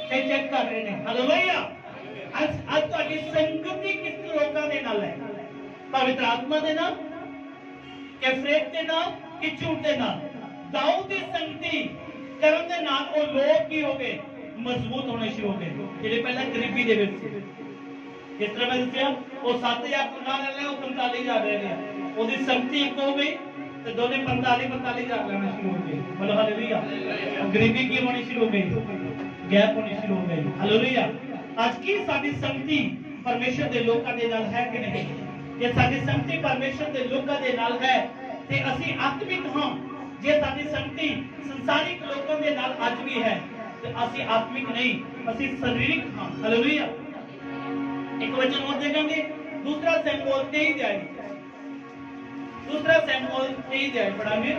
ਤੇ ਚੈੱਕ ਕਰ ਰਹੇ ਨੇ। ਹਾਲੇਲੂਇਆ। ਅੱਜ ਤੁਹਾਡੀ ਸੰਗਤੀ ਕਿਸ ਲੋਕਾਂ ਦੇ ਨਾਲ ਹੈ? ਪਵਿੱਤਰ ਆਤਮਾ ਦੇ ਨਾਲ, ਕਿ ਫਰੇਬ ਦੇ ਨਾਲ, ਕਿ ਝੂਠ ਦੇ ਨਾਲ? ਦਾਊਦ ਦੀ ਸੰਗਤੀ ਕਰਨ ਦੇ ਨਾਲ ਉਹ ਲੋਕ ਕੀ ਹੋ ਗਏ? ਮਜ਼ਬੂਤ ਹੋਣੇ ਸ਼ੁਰੂ ਹੋ ਗਏ, ਜਿਹੜੇ ਪਹਿਲਾਂ ਗਰੀਬੀ ਦੇ ਵਿੱਚ ਸੀ। ਜਿਸ ਤਰ੍ਹਾਂ ਮੈਂ ਦੱਸਿਆ, ਉਹ 7000 ਤਨਖਾਹ ਲੈ ਲਿਆ, ਉਹ 45,000 ਲੈ ਲਿਆ। ਉਹਦੀ ਸੰਗਤੀ ਇੱਕ ਹੋ ਗਈ ਤੇ ਦੋਨੇ 45,000 ਲੈਣਾ ਸ਼ੁਰੂ ਹੋ ਗਏ। ਬੋਲੋ ਹਾਲੇਲੂਇਆ। ਗਰੀਬੀ ਕੀ ਹੋਣੀ ਸ਼ੁਰੂ ਹੋ ਗਈ? ਗੈਪ ਹੋਣੀ ਸ਼ੁਰੂ ਹੋ ਗਈ। ਹਾਲੇਲੂਇਆ। ਅੱਜ ਕੀ ਸਾਡੀ ਸੰਗਤੀ ਪਰਮੇਸ਼ਰ ਦੇ ਲੋਕਾਂ ਦੇ ਨਾਲ ਹੈ ਕਿ ਨਹੀਂ? ਜੇ ਸਾਡੀ ਸੰਗਤੀ ਪਰਮੇਸ਼ਰ ਦੇ ਲੋਕਾਂ ਦੇ ਨਾਲ ਹੈ ਤੇ ਅਸੀਂ ਆਤਮਿਕ ਹਾਂ। ਜੇ ਸਾਡੀ ਸੰਗਤੀ ਸੰਸਾਰਿਕ ਲੋਕਾਂ ਦੇ ਨਾਲ ਅੱਜ ਵੀ ਹੈ ਤੇ ਅਸੀਂ ਆਤਮਿਕ ਨਹੀਂ, ਅਸੀਂ ਸਰੀਰਕ ਹਾਂ। ਹਾਲੇਲੂਇਆ। ਇੱਕ ਵਚਨ ਹੋਰ ਦੇਖਾਂਗੇ, दूसरा शमूएल 23 अध्याय, दूसरा शमूएल 23 अध्याय पढ़ांगे।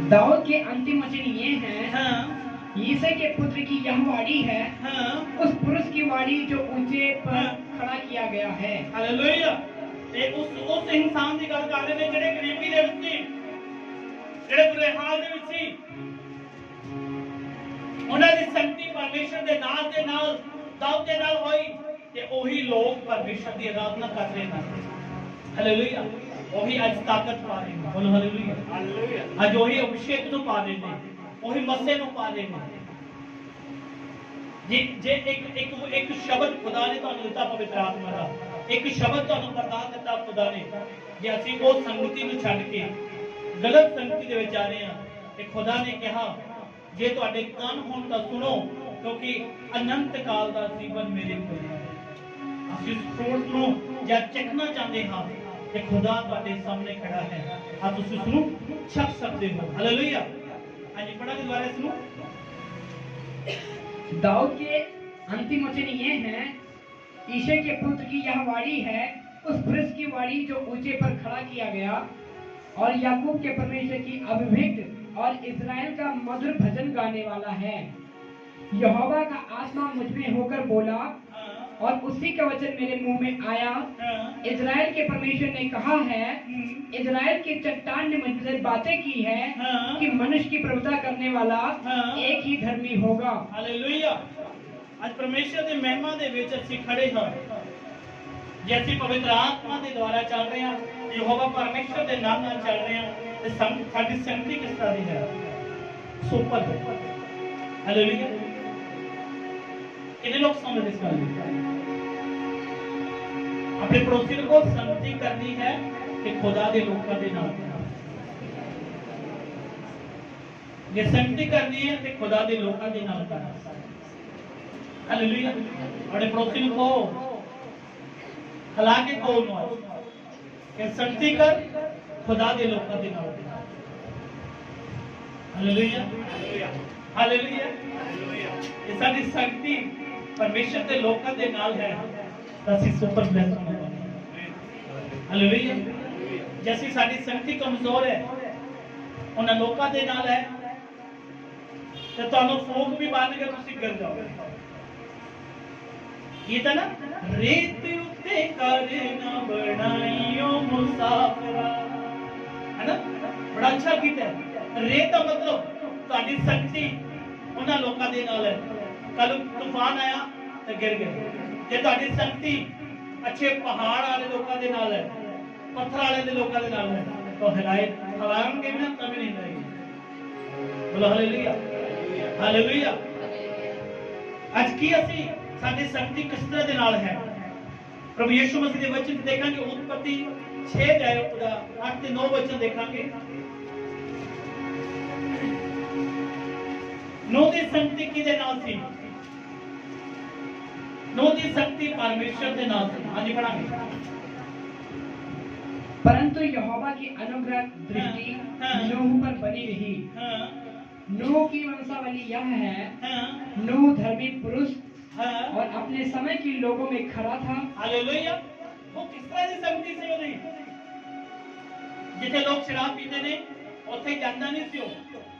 दाऊद के अंतिम वचन ये हैं, हाँ, यिशै के पुत्र की यह वाणी है, हाँ, उस पुरुष की वाणी जो ऊंचे पर हाँ, खड़ा किया गया है। हालेलुया। ये उस इंसान की गल कर रहे हैं ਜਿਹੜੇ ਗਰੀਬੀ ਦੇ ਵਿੱਚ ਸੀ, ਜਿਹੜੇ ਬੁਰੇ ਹਾਲ ਦੇ ਵਿੱਚ ਸੀ। ਉਹਨਾਂ ਦੀ ਸੰਗਤੀ ਪਰਮੇਸ਼ਰ ਦੇ ਨਾਮ ਦੇ ਨਾਲ, ਦਾਊਦ ਦੇ ਨਾਲ ਹੋਈ ਤੇ ਉਹੀ ਲੋਕ ਪਰਮੇਸ਼ਰ ਦੀ ਆਰਾਧਨਾ ਕਰ ਰਹੇ ਨੇ। ਹਾਲੇਲੂਇਆ। ਉਹੀ ਅੱਜ ਤਾਕਤ ਪਾ ਰਹੇ ਨੇ। ਬੋਲੋ ਹਾਲੇਲੂਇਆ, ਹਾਲੇਲੂਇਆ। ਅੱਜ ਉਹੀ ਅਭਿਸ਼ੇਕ ਨੂੰ ਪਾ ਰਹੇ ਨੇ, ਉਹੀ ਮੱਸੇ ਨੂੰ ਪਾ ਰਹੇ ਨੇ। ਜੇ ਇੱਕ ਸ਼ਬਦ ਖੁਦਾ ਨੇ ਤੁਹਾਨੂੰ ਦਿੱਤਾ, ਪਵਿੱਤਰ ਆਤਮਾ ਦਾ ਇੱਕ ਸ਼ਬਦ ਤੁਹਾਨੂੰ ਪ੍ਰਦਾਨ ਦਿੱਤਾ ਖੁਦਾ ਨੇ, ਜੇ ਅਸੀਂ ਉਹ ਸੰਗਤੀ ਨੂੰ ਛੱਡ ਕੇ ਗਲਤ ਸੰਗਤੀ ਦੇ ਵਿੱਚ ਆ ਰਹੇ ਹਾਂ ਤੇ ਖੁਦਾ ਨੇ ਕਿਹਾ ਜੇ ਤੁਹਾਡੇ ਕੰਨ ਹੋਣ ਤਾਂ ਸੁਣੋ, ਕਿਉਂਕਿ ਅਨੰਤ ਕਾਲ ਦਾ ਜੀਵਨ ਮੇਰੇ ਕੋਲ ਹੈ। ਅਸੀਂ ਫਰੂਟ ਨੂੰ ਜਾਂ ਚੱਖਣਾ ਚਾਹੁੰਦੇ ਹਾਂ ਤੇ ਖੁਦਾ ਤੁਹਾਡੇ ਸਾਹਮਣੇ ਖੜਾ ਹੈ। ਅੱਜ ਤੁਸੀਂ ਉਸ ਨੂੰ ਛਕ ਸਕਦੇ ਹੋ। ਹਾਲੇਲੂਇਆ। ਅੱਜ ਪੜ੍ਹਾ ਕੇ ਦੁਬਾਰਾ ਇਸ ਨੂੰ। दाऊद के अंतिम वचन ये हैं, यिशै के पुत्र की यह वाणी है, उस पुरुष की वाणी जो ऊंचे पर खड़ा किया गया और याकूब के परमेश्वर की अभिषिक्त और इस्राएल का मधुर भजन गाने वाला है। यहोवा का आत्मा मुझ में होकर बोला और उसी का वचन मेरे मुंह में आया। इस्राएल के परमेश्वर ने कहा है, इस्राएल की चट्टान ने मुझसे बातें की है कि मनुष्य की प्रभुता करने वाला एक ही धर्मी होगा। हालेलुया। आज परमेश्वर की महिमा दे विच ਅਸੀਂ ਖੜੇ ਹਾਂ। ਜੇ ਅਸੀਂ ਪਵਿੱਤਰ ਆਤਮਾ ਦੇ ਦੁਆਰਾ ਚੱਲ ਰਹੇ ਹਾਂ, ਯਹੋਵਾ ਪਰਮੇਸ਼ਰ ਦੇ ਨਾਮ ਨਾਲ ਚੱਲ ਰਹੇ ਹਾਂ ਤੇ ਸਾਡੀ ਸੰਗਤੀ ਕਿਸ ਤਰ੍ਹਾਂ ਦੀ ਹੈ? ਸੁਪਰ। ਹਾਲੇਲੂਇਆ। कितने लोग समझ इस बात को? अपने पड़ोसी को संगति करनी है कि खुदा के लोगों के नाल, ये संगति करनी है कि खुदा के लोगों के नाल करना। हालेलुया। अपने पड़ोसी को खला के कहो ना कि संगति कर खुदा के लोगों के नाल। Hallelujah, hallelujah. ये सारी संगति परमेश्वर के लोगों के नाल है, ਅਸੀਂ ਸੁਪਰ ਬਲੈਸ ਹੋਵਾਂਗੇ। ਹਾਲੇਲੂਇਆ। ਜੈਸੀ ਸਾਡੀ ਸੰਗਤੀ ਕਮਜ਼ੋਰ ਹੈ, ਉਹਨਾਂ ਲੋਕਾਂ ਦੇ ਨਾਲ ਹੈ ਤੇ ਤੁਹਾਨੂੰ ਫੂਕ ਵੀ ਬੰਨ ਕੇ ਤੁਸੀਂ ਗਿਰ ਜਾਓਗੇ। ਇਹ ਤਾਂ ਨਾ ਰੇਤ ਉੱਤੇ ਘਰ ਨਾ ਬਣਾਈਓ ਮੁਸਾਫਰਾ, ਹੈ ਨਾ? ਬੜਾ ਅੱਛਾ ਗੀਤ ਹੈ। ਰੇਤ ਦਾ ਮਤਲਬ ਤੁਹਾਡੀ ਸੰਗਤੀ ਉਹਨਾਂ ਲੋਕਾਂ ਦੇ ਨਾਲ ਹੈ। ਕੱਲ ਤੂਫਾਨ ਆਇਆ ਤੇ ਗਿਰ ਗਏ। ਜੇ ਤੁਹਾਡੀ ਸੰਗਤੀ ਅੱਛੇ ਪਹਾੜ ਵਾਲੇ ਲੋਕਾਂ ਦੇ ਨਾਲ ਹੈ, ਪੱਥਰ ਵਾਲੇ ਦੇ ਲੋਕਾਂ ਦੇ ਨਾਲ ਹੈ, ਤਾਂ ਹਿਲਾਉਣਗੇ ਵੀ ਨਾ ਤਾਂ ਵੀ ਨਹੀਂ ਹਿਲਾਏਗੀ। ਬੋਲੋ ਹਾਲੇਲੂਇਆ, ਹਾਲੇਲੂਇਆ। ਅੱਜ ਕੀ ਅਸੀਂ ਸਾਡੀ ਸੰਗਤੀ ਕਿਸ ਤਰ੍ਹਾਂ ਦੇ ਨਾਲ ਹੈ? ਪ੍ਰਭੂ ਯਿਸੂ ਮਸੀਹ ਦੇ ਵਚਨ ਦੇਖਾਂਗੇ, ਉਤਪਤੀ 6 ਅਧਿਆਇ ਦਾ 8 ਤੇ 9 ਵਚਨ ਦੇਖਾਂਗੇ। ਨੋਹ ਦੀ ਸੰਗਤੀ ਕਿਹਦੇ ਨਾਲ ਸੀ? नोह की शक्ति परमेश्वर के नाम से। हाँ जी पढ़ांगे। परंतु यहोवा की अनुग्रह दृष्टि नूह पर बनी रही। नूह की वंशावली यह है, नूह धर्मी पुरुष और अपने समय के लोगों में खड़ा था। हालेलुया। वो किस तरह की संगति से होती, जिथे लोग शराब पीते ने ਉੱਥੇ ਜਾਂਦਾ नहीं सी,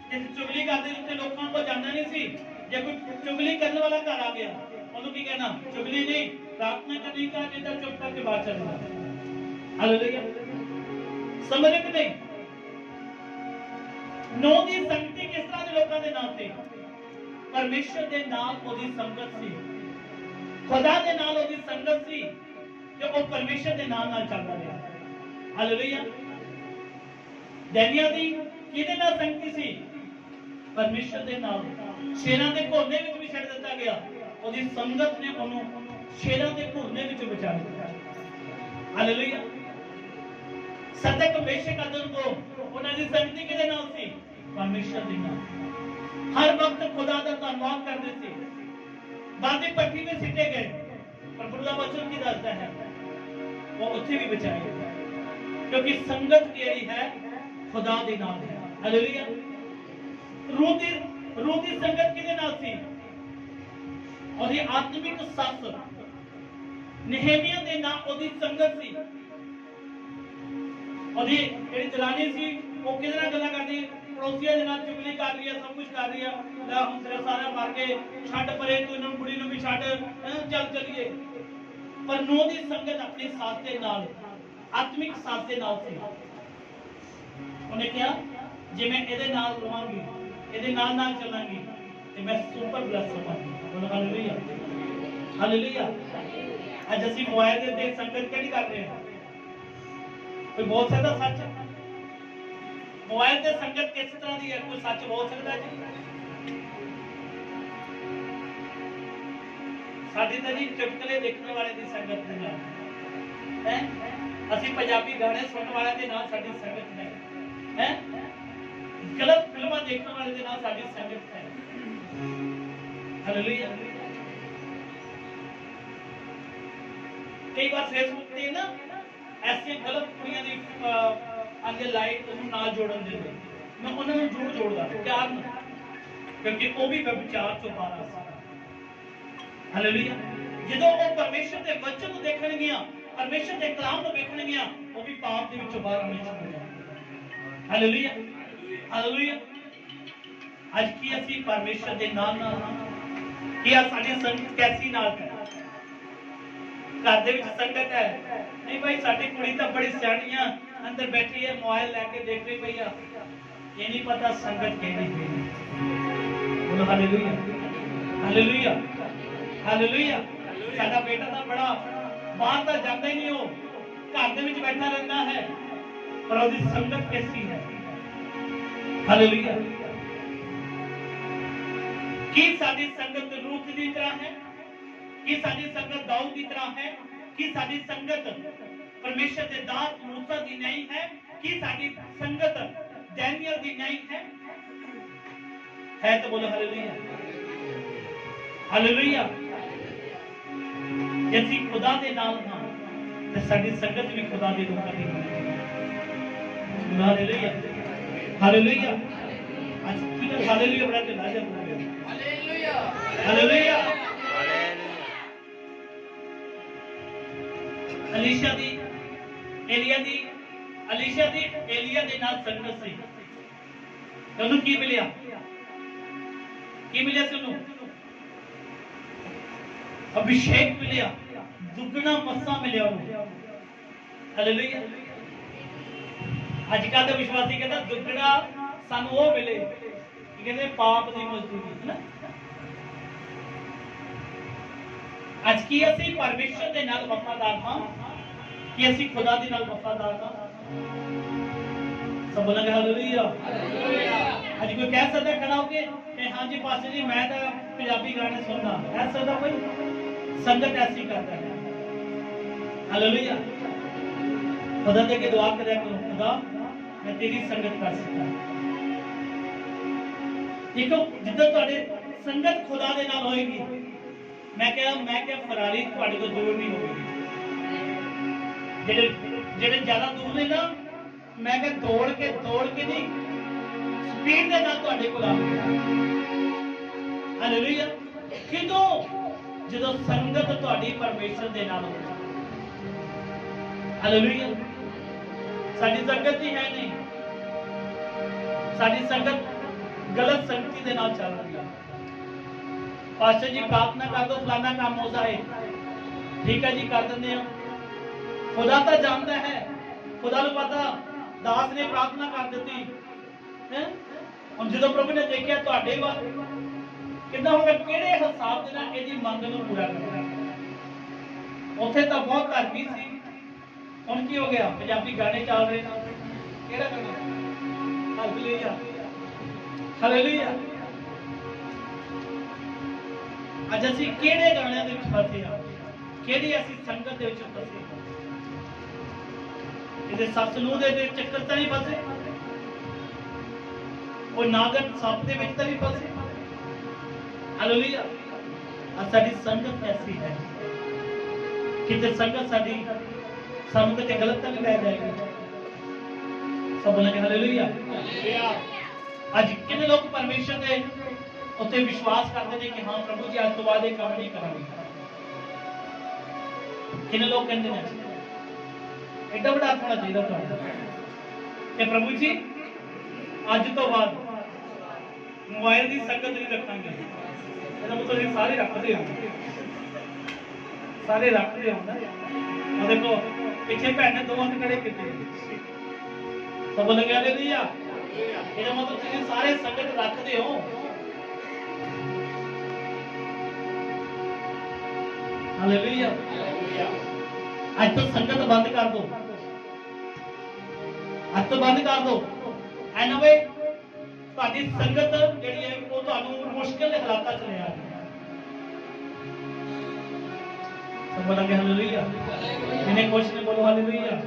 जिथे चुगली करते उत्थे लोगों को जाना नहीं सी। जे कोई चुगली करने वाला घर आ गया, ਉਹਨੂੰ ਕੀ कहना, चुगली नहीं, प्रार्थना करने का, नहीं तो चुप करके बाहर चल जाना। हालेलुया। समझ रहे कि नहीं? नूह ਦੀ ਸੰਗਤੀ ਕਿਸ ਤਰ੍ਹਾਂ ਦੇ ਲੋਕਾਂ ਦੇ ਨਾਲ ਸੀ? ਪਰਮੇਸ਼ਰ ਦੇ ਨਾਲ ਉਹਦੀ ਸੰਗਤ ਸੀ, ਖੁਦਾ ਦੇ ਨਾਲ ਉਹਦੀ ਸੰਗਤ ਸੀ, ਤੇ ਉਹ ਪਰਮੇਸ਼ਰ ਦੇ ਨਾਲ ਚੱਲਦਾ ਰਿਹਾ। ਹਾਲੇਲੂਇਆ। ਦੈਨੀਅਲ ਦੀ ਕਿਹਦੇ ਨਾਲ ਸੰਗਤੀ ਸੀ? ਪਰਮੇਸ਼ਰ ਦੇ ਨਾਲ। ਸ਼ੇਰਾਂ ਦੇ ਘੋਨੇ ਵਿੱਚ ਵੀ ਛੱਡ ਦਿੱਤਾ ਗਿਆ, ਉਹਦੀ ਸੰਗਤ ਨੇ ਉਹਨੂੰ ਸ਼ੇਰਾਂ ਦੇ ਘੋਨੇ ਵਿੱਚ ਬਚਾ ਲਿਆ। ਹਾਲੇਲੂਇਆ। ਸਦਕ ਮੇਸ਼ਕ ਅਬੇਦਨਗੋ, ਉਹਨਾਂ ਦੀ ਸੰਗਤੀ ਕਿਹਦੇ ਨਾਲ ਸੀ? ਪਰਮੇਸ਼ਰ ਦੇ ਨਾਲ। ਹਰ ਵਕਤ ਖੁਦਾ ਦਾ ਧੰਨਵਾਦ ਕਰਦੇ ਸੀ। ਬਾਦੀ ਪੱਟੀ ਵਿੱਚ ਸਿੱਟੇ ਗਏ, ਪਰ ਪ੍ਰਭੂ ਦਾ ਵਚਨ ਕੀ ਦੱਸਦਾ ਹੈ? ਉਹ ਉੱਥੇ ਵੀ ਬਚਾਏ ਗਏ, ਕਿਉਂਕਿ ਸੰਗਤ ਜਿਹੜੀ ਹੈ ਖੁਦਾ ਦੇ ਨਾਲ ਹੈ। ਹਾਲੇਲੂਇਆ। रूह की संगत किहदे नाल सी? ਉਹਦੀ ਆਤਮਿਕ ਸੱਸ ਨehemiah ਦੇ ਨਾਲ ਉਹਦੀ ਸੰਗਤ ਸੀ। ਉਹਦੀ ਜਿਹੜੀ ਜਨਾਨੀ ਸੀ, ਉਹ ਕਿਹਦੇ ਨਾਲ ਗੱਲਾਂ ਕਰਦੀ? ਪੜੋਸੀਆਂ ਦੇ ਨਾਲ ਚੁਗਲੀ ਕਰ ਰਹੀ ਹੈ, ਸਭ ਕੁਝ ਕਰ ਰਹੀ ਹੈ। ਲੈ ਹੁਣ ਤੇਰਾ ਸਾਰਾ ਮਾਰ ਕੇ ਛੱਡ ਪਰੇ, ਤੂੰ ਇਹਨਾਂ ਬੁੜੀ ਨੂੰ ਵੀ ਛੱਡ, ਚੱਲ ਚੱਲੀਏ। ਪਰ ਨੂਹ ਦੀ ਸੰਗਤ ਆਪਣੀ ਸੱਸ ਦੇ ਨਾਲ, ਆਤਮਿਕ ਸੱਸ ਦੇ ਨਾਲ ਸੀ। ਉਹਨੇ ਕਿਹਾ, ਜੇ ਮੈਂ ਇਹਦੇ ਨਾਲ ਰਵਾਂਗੀ, ਇਹਦੇ ਨਾਲ ਚੱਲਾਂਗੀ, ਤੇ ਮੈਂ ਸੁਪਰ ਬਲੈਸ ਹੋਵਾਂਗੀ। ਬੋਲੋ ਹਾਲੇਲੂਇਆ। ਹਾਲੇਲੂਇਆ। ਅੱਜ ਅਸੀਂ ਮੋਬਾਈਲ ਦੇ ਉੱਤੇ ਸੰਗਤ ਕਿਹੜੀ ਕਰ ਰਹੇ ਹਾਂ? ਕੋਈ ਬੋਲ ਸਕਦਾ ਸੱਚ? ਮੋਬਾਈਲ ਤੇ ਸੰਗਤ ਕਿਸ ਤਰ੍ਹਾਂ ਦੀ ਹੈ? ਕੋਈ ਸੱਚ ਬੋਲ ਸਕਦਾ ਜੀ? ਸਾਡੀ ਤਾਂ ਜੀ ਚੁਟਕਲੇ ਦੇਖਣ ਵਾਲੇ ਦੀ ਸੰਗਤ ਦੇ ਨਾਲ ਹੈ। ਅਸੀਂ ਪੰਜਾਬੀ ਗਾਣੇ ਸੁਣਨ ਵਾਲਿਆਂ ਦੇ ਨਾਲ ਸਾਡੀ ਸੰਗਤ ਹੈ। ਗਲਤ ਫਿਲਮਾਂ ਦੇਖਣ ਵਾਲੇ ਦੇ ਨਾਲ ਸਾਡੀ ਸੰਗਤ ਹੈ। ਹਾਲੇਲੂਇਆ। ਕਈ ਵਾਰ ਫੇਸਬੁੱਕ ਤੇ ਨਾ ਐਸੀਆਂ ਗਲਤ ਕੁੜੀਆਂ ਦੀ ਅੱਗੇ ਲਾਈਕ ਉਹਨੂੰ ਨਾਲ ਜੋੜਨ ਦਿੰਦੇ, ਮੈਂ ਉਹਨਾਂ ਨੂੰ ਜ਼ਰੂਰ ਜੋੜਦਾ ਪਿਆਰ ਨਾਲ, ਕਿਉਂਕਿ ਉਹ ਵੀ ਵਿਚਾਰ ਤੋਂ ਬਾਹਰ ਸੀ। ਹਾਲੇਲੂਇਆ। ਜਦੋਂ ਉਹ ਪਰਮੇਸ਼ਰ ਦੇ ਵਚਨ ਨੂੰ ਦੇਖਣਗੀਆਂ, ਪਰਮੇਸ਼ਰ ਦੇ ਕਲਾਮ ਨੂੰ ਵੇਖਣਗੀਆਂ, ਉਹ ਵੀ ਪਾਪ ਦੇ ਵਿੱਚੋਂ ਬਾਹਰ ਆਉਣੇ ਸ਼ੁਰੂ ਹੋ ਜਾਣਗੇ। ਹਾਲੇਲੂਇਆ। ਹਾਲੇਲੂਇਆ। ਅੱਜ ਕੀ ਅਸੀਂ ਪਰਮੇਸ਼ਰ ਦੇ ਨਾਲ ਹਾਂ? ਕੀ ਆ ਸਾਡੀ ਸੰਗਤ ਕੈਸੀ ਨਾਲ ਹੈ? ਘਰ ਦੇ ਵਿੱਚ ਸੰਗਤ ਹੈ? ਨਹੀਂ ਭਾਈ, ਸਾਡੀ ਕੁੜੀ ਤਾਂ ਬੜੀ ਸਿਆਣੀ ਆ, ਅੰਦਰ ਬੈਠੀ ਹੈ, ਮੋਬਾਈਲ ਲੈ ਕੇ ਦੇਖ ਰਹੀ ਪਈ ਆ। ਇਹ ਨਹੀਂ ਪਤਾ ਸੰਗਤ ਕਿਹੜੀ ਹੈ। ਬੋਲੋ ਹਾਲੇਲੂਇਆ। ਹਾਲੇਲੂਇਆ। ਹਾਲੇਲੂਇਆ। ਸਾਡਾ ਬੇਟਾ ਤਾਂ ਬੜਾ ਬਾਹਰ ਤਾਂ ਜਾਂਦਾ ਹੀ ਨਹੀਂ, ਉਹ ਘਰ ਦੇ ਵਿੱਚ ਬੈਠਾ ਰਹਿੰਦਾ ਹੈ, ਪਰ ਉਹਦੀ ਸੰਗਤ ਕੈਸੀ ਹੈ? ਹਾਲੇਲੂਇਆ। ਕੀ ਸਾਡੀ ਸੰਗਤ ਰੂਤ ਦੀ ਤਰ੍ਹਾਂ ਹੈ? ਕੀ ਸਾਡੀ ਸੰਗਤ ਦਾਊਦ ਦੀ ਤਰ੍ਹਾਂ ਹੈ? ਕੀ ਸਾਡੀ ਸੰਗਤ ਪਰਮੇਸ਼ਰ ਦੇ ਦਾਸ ਮੂਸਾ ਦੀ ਨਹੀਂ ਹੈ? ਕੀ ਸਾਡੀ ਸੰਗਤ ਡੈਨੀਅਲ ਦੀ ਨਹੀਂ ਹੈ? ਹੈ ਤਾਂ ਬੋਲੋ ਹਾਲੇਲੂਇਆ। ਹਾਲੇਲੂਇਆ। ਜੇ ਅਸੀਂ ਖੁਦਾ ਦੇ ਨਾਲ ਹਾਂ ਤੇ ਸਾਡੀ ਸੰਗਤ ਵੀ ਖੁਦਾ ਦੇ ਲੋਕਾਂ ਦੀ ਹੋਣੀ। ਹਾਲੇਲੂਇਆ। ਹਾਲੇਲੂਇਆ। ਅੱਜ ਕੀ ਦਾ ਹਾਲੇਲੂਇਆ ਬੜਾ ਚਲਾ ਜਾ ਰਿਹਾ। ਹਾਲੇਲੂਇਆ। ਹਾਲੇਲੂਇਆ। ਅਲੀਸ਼ਾ ਦੀ ਏਲੀਆ ਦੇ ਨਾਲ ਸੰਗਤ ਸੀ। ਉਹਨੂੰ ਕੀ ਮਿਲਿਆ? ਕੀ ਮਿਲਿਆ ਸੀ ਉਹਨੂੰ? ਅਭਿਸ਼ੇਕ ਮਿਲਿਆ, ਦੁੱਗਣਾ ਮੱਸਾ ਮਿਲਿਆ ਉਹਨੂੰ। ਹਾਲੇਲੂਇਆ। ਅੱਜ ਕੱਲ੍ਹ ਦੇ ਵਿਸ਼ਵਾਸੀ ਕਹਿੰਦਾ ਦੁੱਗਣਾ ਸਾਨੂੰ ਉਹ ਮਿਲੇ, ਕੀ ਕਹਿੰਦੇ? ਪਾਪ ਦੀ ਮਜ਼ਦੂਰੀ, ਹੈ ਨਾ। ਅੱਜ ਕੀ ਅਸੀਂ ਪਰਮੇਸ਼ਰ ਦੇ ਨਾਲ ਵਫਾਦਾਰ ਹਾਂ? ਕਿ ਅਸੀਂ ਖੁਦਾ ਦੇ ਨਾਲ ਵਫਾਦਾਰ ਹਾਂ? ਸਭ ਬੋਲਾਂਗੇ ਹਾਲੇਲੂਇਆ। ਅੱਜ ਕੋਈ ਕਹਿ ਸਕਦਾ ਖੜਾ ਹੋ ਕੇ ਕਿ ਹਾਂਜੀ ਪਾਸਟਰ ਜੀ ਮੈਂ ਤਾਂ ਪੰਜਾਬੀ ਗਾਣੇ ਸੁਣਦਾ? ਕਹਿ ਸਕਦਾ ਕੋਈ? ਸੰਗਤ ਐਸੀ ਕਰਦਾ ਹੈ। ਹਾਲੇਲੂਇਆ। ਖੁਦਾ ਦੇ ਕੇ ਦੁਆ ਕਰਿਆ ਕਰੋ, ਖੁਦਾ ਮੈਂ ਤੇਰੀ ਸੰਗਤ ਕਰ ਸਕਾਂ। ਦੇਖੋ, ਜਿੱਦਾਂ ਤੁਹਾਡੇ ਸੰਗਤ ਖੁਦਾ ਦੇ ਨਾਲ ਹੋਏਗੀ, ਮੈਂ ਕਿਹਾ ਫਰਾਰੀ ਤੁਹਾਡੇ ਤੋਂ ਦੂਰ ਨਹੀਂ ਹੋਵੇਗੀ। ਜਿਹੜੇ ਜਿਹੜੇ ਜ਼ਿਆਦਾ ਦੂਰ ਨੇ ਨਾ, ਮੈਂ ਕਿਹਾ ਦੌੜ ਕੇ ਨਹੀਂ, ਸਪੀਡ ਦੇ ਨਾਲ ਤੁਹਾਡੇ ਕੋਲ ਆਉਣਗੇ। ਹਾਲੇਲੂਇਆ। ਕਿਦੋਂ? ਜਦੋਂ ਸੰਗਤ ਤੁਹਾਡੀ ਪਰਮੇਸ਼ਰ ਦੇ ਨਾਲ ਹੋਵੇ। ਹਾਲੇਲੂਇਆ। ਸਾਡੀ ਸੰਗਤ ਹੀ ਹੈ ਨਹੀਂ, ਸਾਡੀ ਸੰਗਤ ਗਲਤ ਸੰਗਤੀ ਦੇ ਨਾਲ ਚੱਲ ਰਹੀ ਹੈ। ਪਾਸਟਰ ਜੀ ਪ੍ਰਾਰਥਨਾ ਕਰ ਦੋ, ਫਲਾਣਾ ਕੰਮ ਹੋ ਜਾਏ, ਠੀਕ ਹੈ ਜੀ, ਕਰ ਦਿੰਦੇ ਆ। ਖੁਦਾ ਤਾਂ ਜਾਣਦਾ ਹੈ, ਖੁਦਾ ਨੂੰ ਪਤਾ ਦਾਸ ਨੇ ਪ੍ਰਾਰਥਨਾ ਕਰ ਦਿੱਤੀ ਹੈ। ਹੁਣ ਜਦੋਂ ਪ੍ਰਭੂ ਨੇ ਦੇਖਿਆ ਤੁਹਾਡੇ ਵੱਲ, ਕਿੱਦਾਂ ਹੋਵੇ, ਕਿਹੜੇ ਹਿਸਾਬ ਦੇ ਨਾਲ ਇਹਦੀ ਮੰਗ ਨੂੰ ਪੂਰਾ ਕਰਨਾ। ਉੱਥੇ ਤਾਂ ਬਹੁਤ ਧਰਮੀ ਸੀ, ਹੁਣ ਕੀ ਹੋ ਗਿਆ? ਪੰਜਾਬੀ ਗਾਣੇ ਚੱਲ ਰਹੇ ਨੇ, ਕਿਹੜਾ ਗਾਣਾ? Hallelujah, hallelujah. ਅੱਜ ਅਸੀਂ ਕਿਹੜੇ ਗਾਣਿਆਂ ਦੇ ਵਿੱਚ ਫਸੇ ਆ? ਕਿਹੜੀ ਅਸੀਂ ਸੰਗਤ ਦੇ ਵਿੱਚ ਫਸੇ? ਇਹਦੇ ਸੱਸ ਨੂੰ ਦੇ ਚੱਕਰ ਤਾਂ ਨਹੀਂ ਫਸੇ? ਉਹ ਨਾਗਰ ਸੱਪ ਦੇ ਵਿੱਚ ਤਾਂ ਨਹੀਂ ਫਸੇ? ਹਾਲੇਲੂਇਆ। ਅੱਜ ਸਾਡੀ ਸੰਗਤ ਐਸੀ ਹੈ, ਕਿਤੇ ਸੰਗਤ ਸਾਡੀ ਸਾਨੂੰ ਕਿਤੇ ਗਲਤ ਤਾਂ ਨਹੀਂ ਲੈ ਜਾਏਗੀ। ਸਭ ਬੋਲਾਂਗੇ ਹਾਲੇਲੂਇਆ। ਅੱਜ ਕਿੰਨੇ ਲੋਕ ਪਰਮੇਸ਼ਰ ਦੇ ਉੱਤੇ ਵਿਸ਼ਵਾਸ ਕਰਦੇ ਨੇ ਕਿ ਹਾਂ ਪ੍ਰਭੂ ਜੀ ਅੱਜ ਤੋਂ ਬਾਅਦ ਇਹ ਕੰਮ ਨਹੀਂ ਕਰਾਂਗੇ। ਕਿੰਨੇ ਲੋਕ ਕਹਿੰਦੇ ਨੇ ਐਡਾ ਵੱਡਾ ਹੱਥ ਹੋਣਾ ਚਾਹੀਦਾ ਤੁਹਾਡਾ ਕਿ ਪ੍ਰਭੂ ਜੀ ਅੱਜ ਤੋਂ ਬਾਅਦ ਮੋਬਾਈਲ ਦੀ ਸੰਗਤ ਨਹੀਂ ਰੱਖਾਂਗੇ। ਇਹਦਾ ਮਤਲਬ ਤੁਸੀਂ ਸਾਰੇ ਰੱਖਦੇ ਹੋ, ਸਾਰੇ ਰੱਖਦੇ ਹੋ ਨਾ। ਉਹ ਦੇਖੋ ਪਿੱਛੇ ਭੈਣ ਨੇ ਦੋ ਹੱਥ ਖੜੇ ਕੀਤੇ, ਸਭ ਲੱਗਿਆ ਹਾਲੇਲੂਇਆ। ਇਹਦਾ ਮਤਲਬ ਤੁਸੀਂ ਸਾਰੇ ਸੰਗਤ ਰੱਖਦੇ ਹੋ। ਹਾਲੇਲੂਇਆ। ਅੱਜ ਤੋਂ ਸੰਗਤ ਬੰਦ ਕਰ ਦੋ, ਅੱਜ ਤੋਂ ਬੰਦ ਕਰ ਦੋ। ਐ ਨਾ ਵੇ ਤੁਹਾਡੀ ਸੰਗਤ ਜਿਹੜੀ ਹੈ ਉਹ ਤੁਹਾਨੂੰ ਮੁਸ਼ਕਿਲ ਦੇ ਹਾਲਾਤਾਂ ਚ ਲਿਆ। ਸਭ ਬੋਲਾਂਗੇ ਹਾਲੇਲੂਇਆ। ਇਹਨੇ ਕੁਛ ਨੇ ਬੋਲੋ ਹਾਲੇਲੂਇਆ।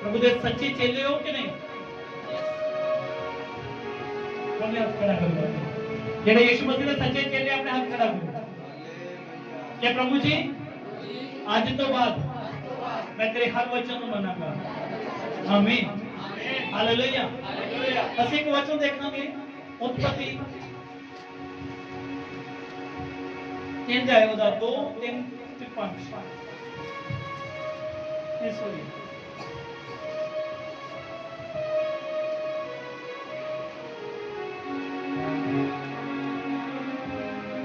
ਪ੍ਰਭੂ ਦੇ ਸੱਚੇ ਚੇਲੇ ਹੋ ਕਿ ਨਹੀਂ? ਬੋਲੇ ਹੱਥ ਖੜਾ ਕਰੋ। ਜਿਹੜੇ ਯਿਸੂ ਮਸੀਹ ਦੇ ਸੱਚੇ ਚੇਲੇ ਆਪਣੇ ਹੱਥ ਖੜਾ ਕਰੋ ਕਿ ਪ੍ਰਭੂ ਜੀ ਅੱਜ ਤੋਂ ਬਾਅਦ ਮੈਂ ਤੇਰੇ ਹਰ ਵਚਨ ਨੂੰ ਮੰਨਾਂਗਾ। ਆਮੀਨ, ਹਾਲੇਲੂਇਆ। ਅਸੀਂ ਇੱਕ ਵਚਨ ਦੇਖਾਂਗੇ, ਉਤਪਤੀ 3 ਅਧਿਆਇ ਉਹਦਾ 2, 3 ਤੇ 5। ਇਹ ਸੋਰੀ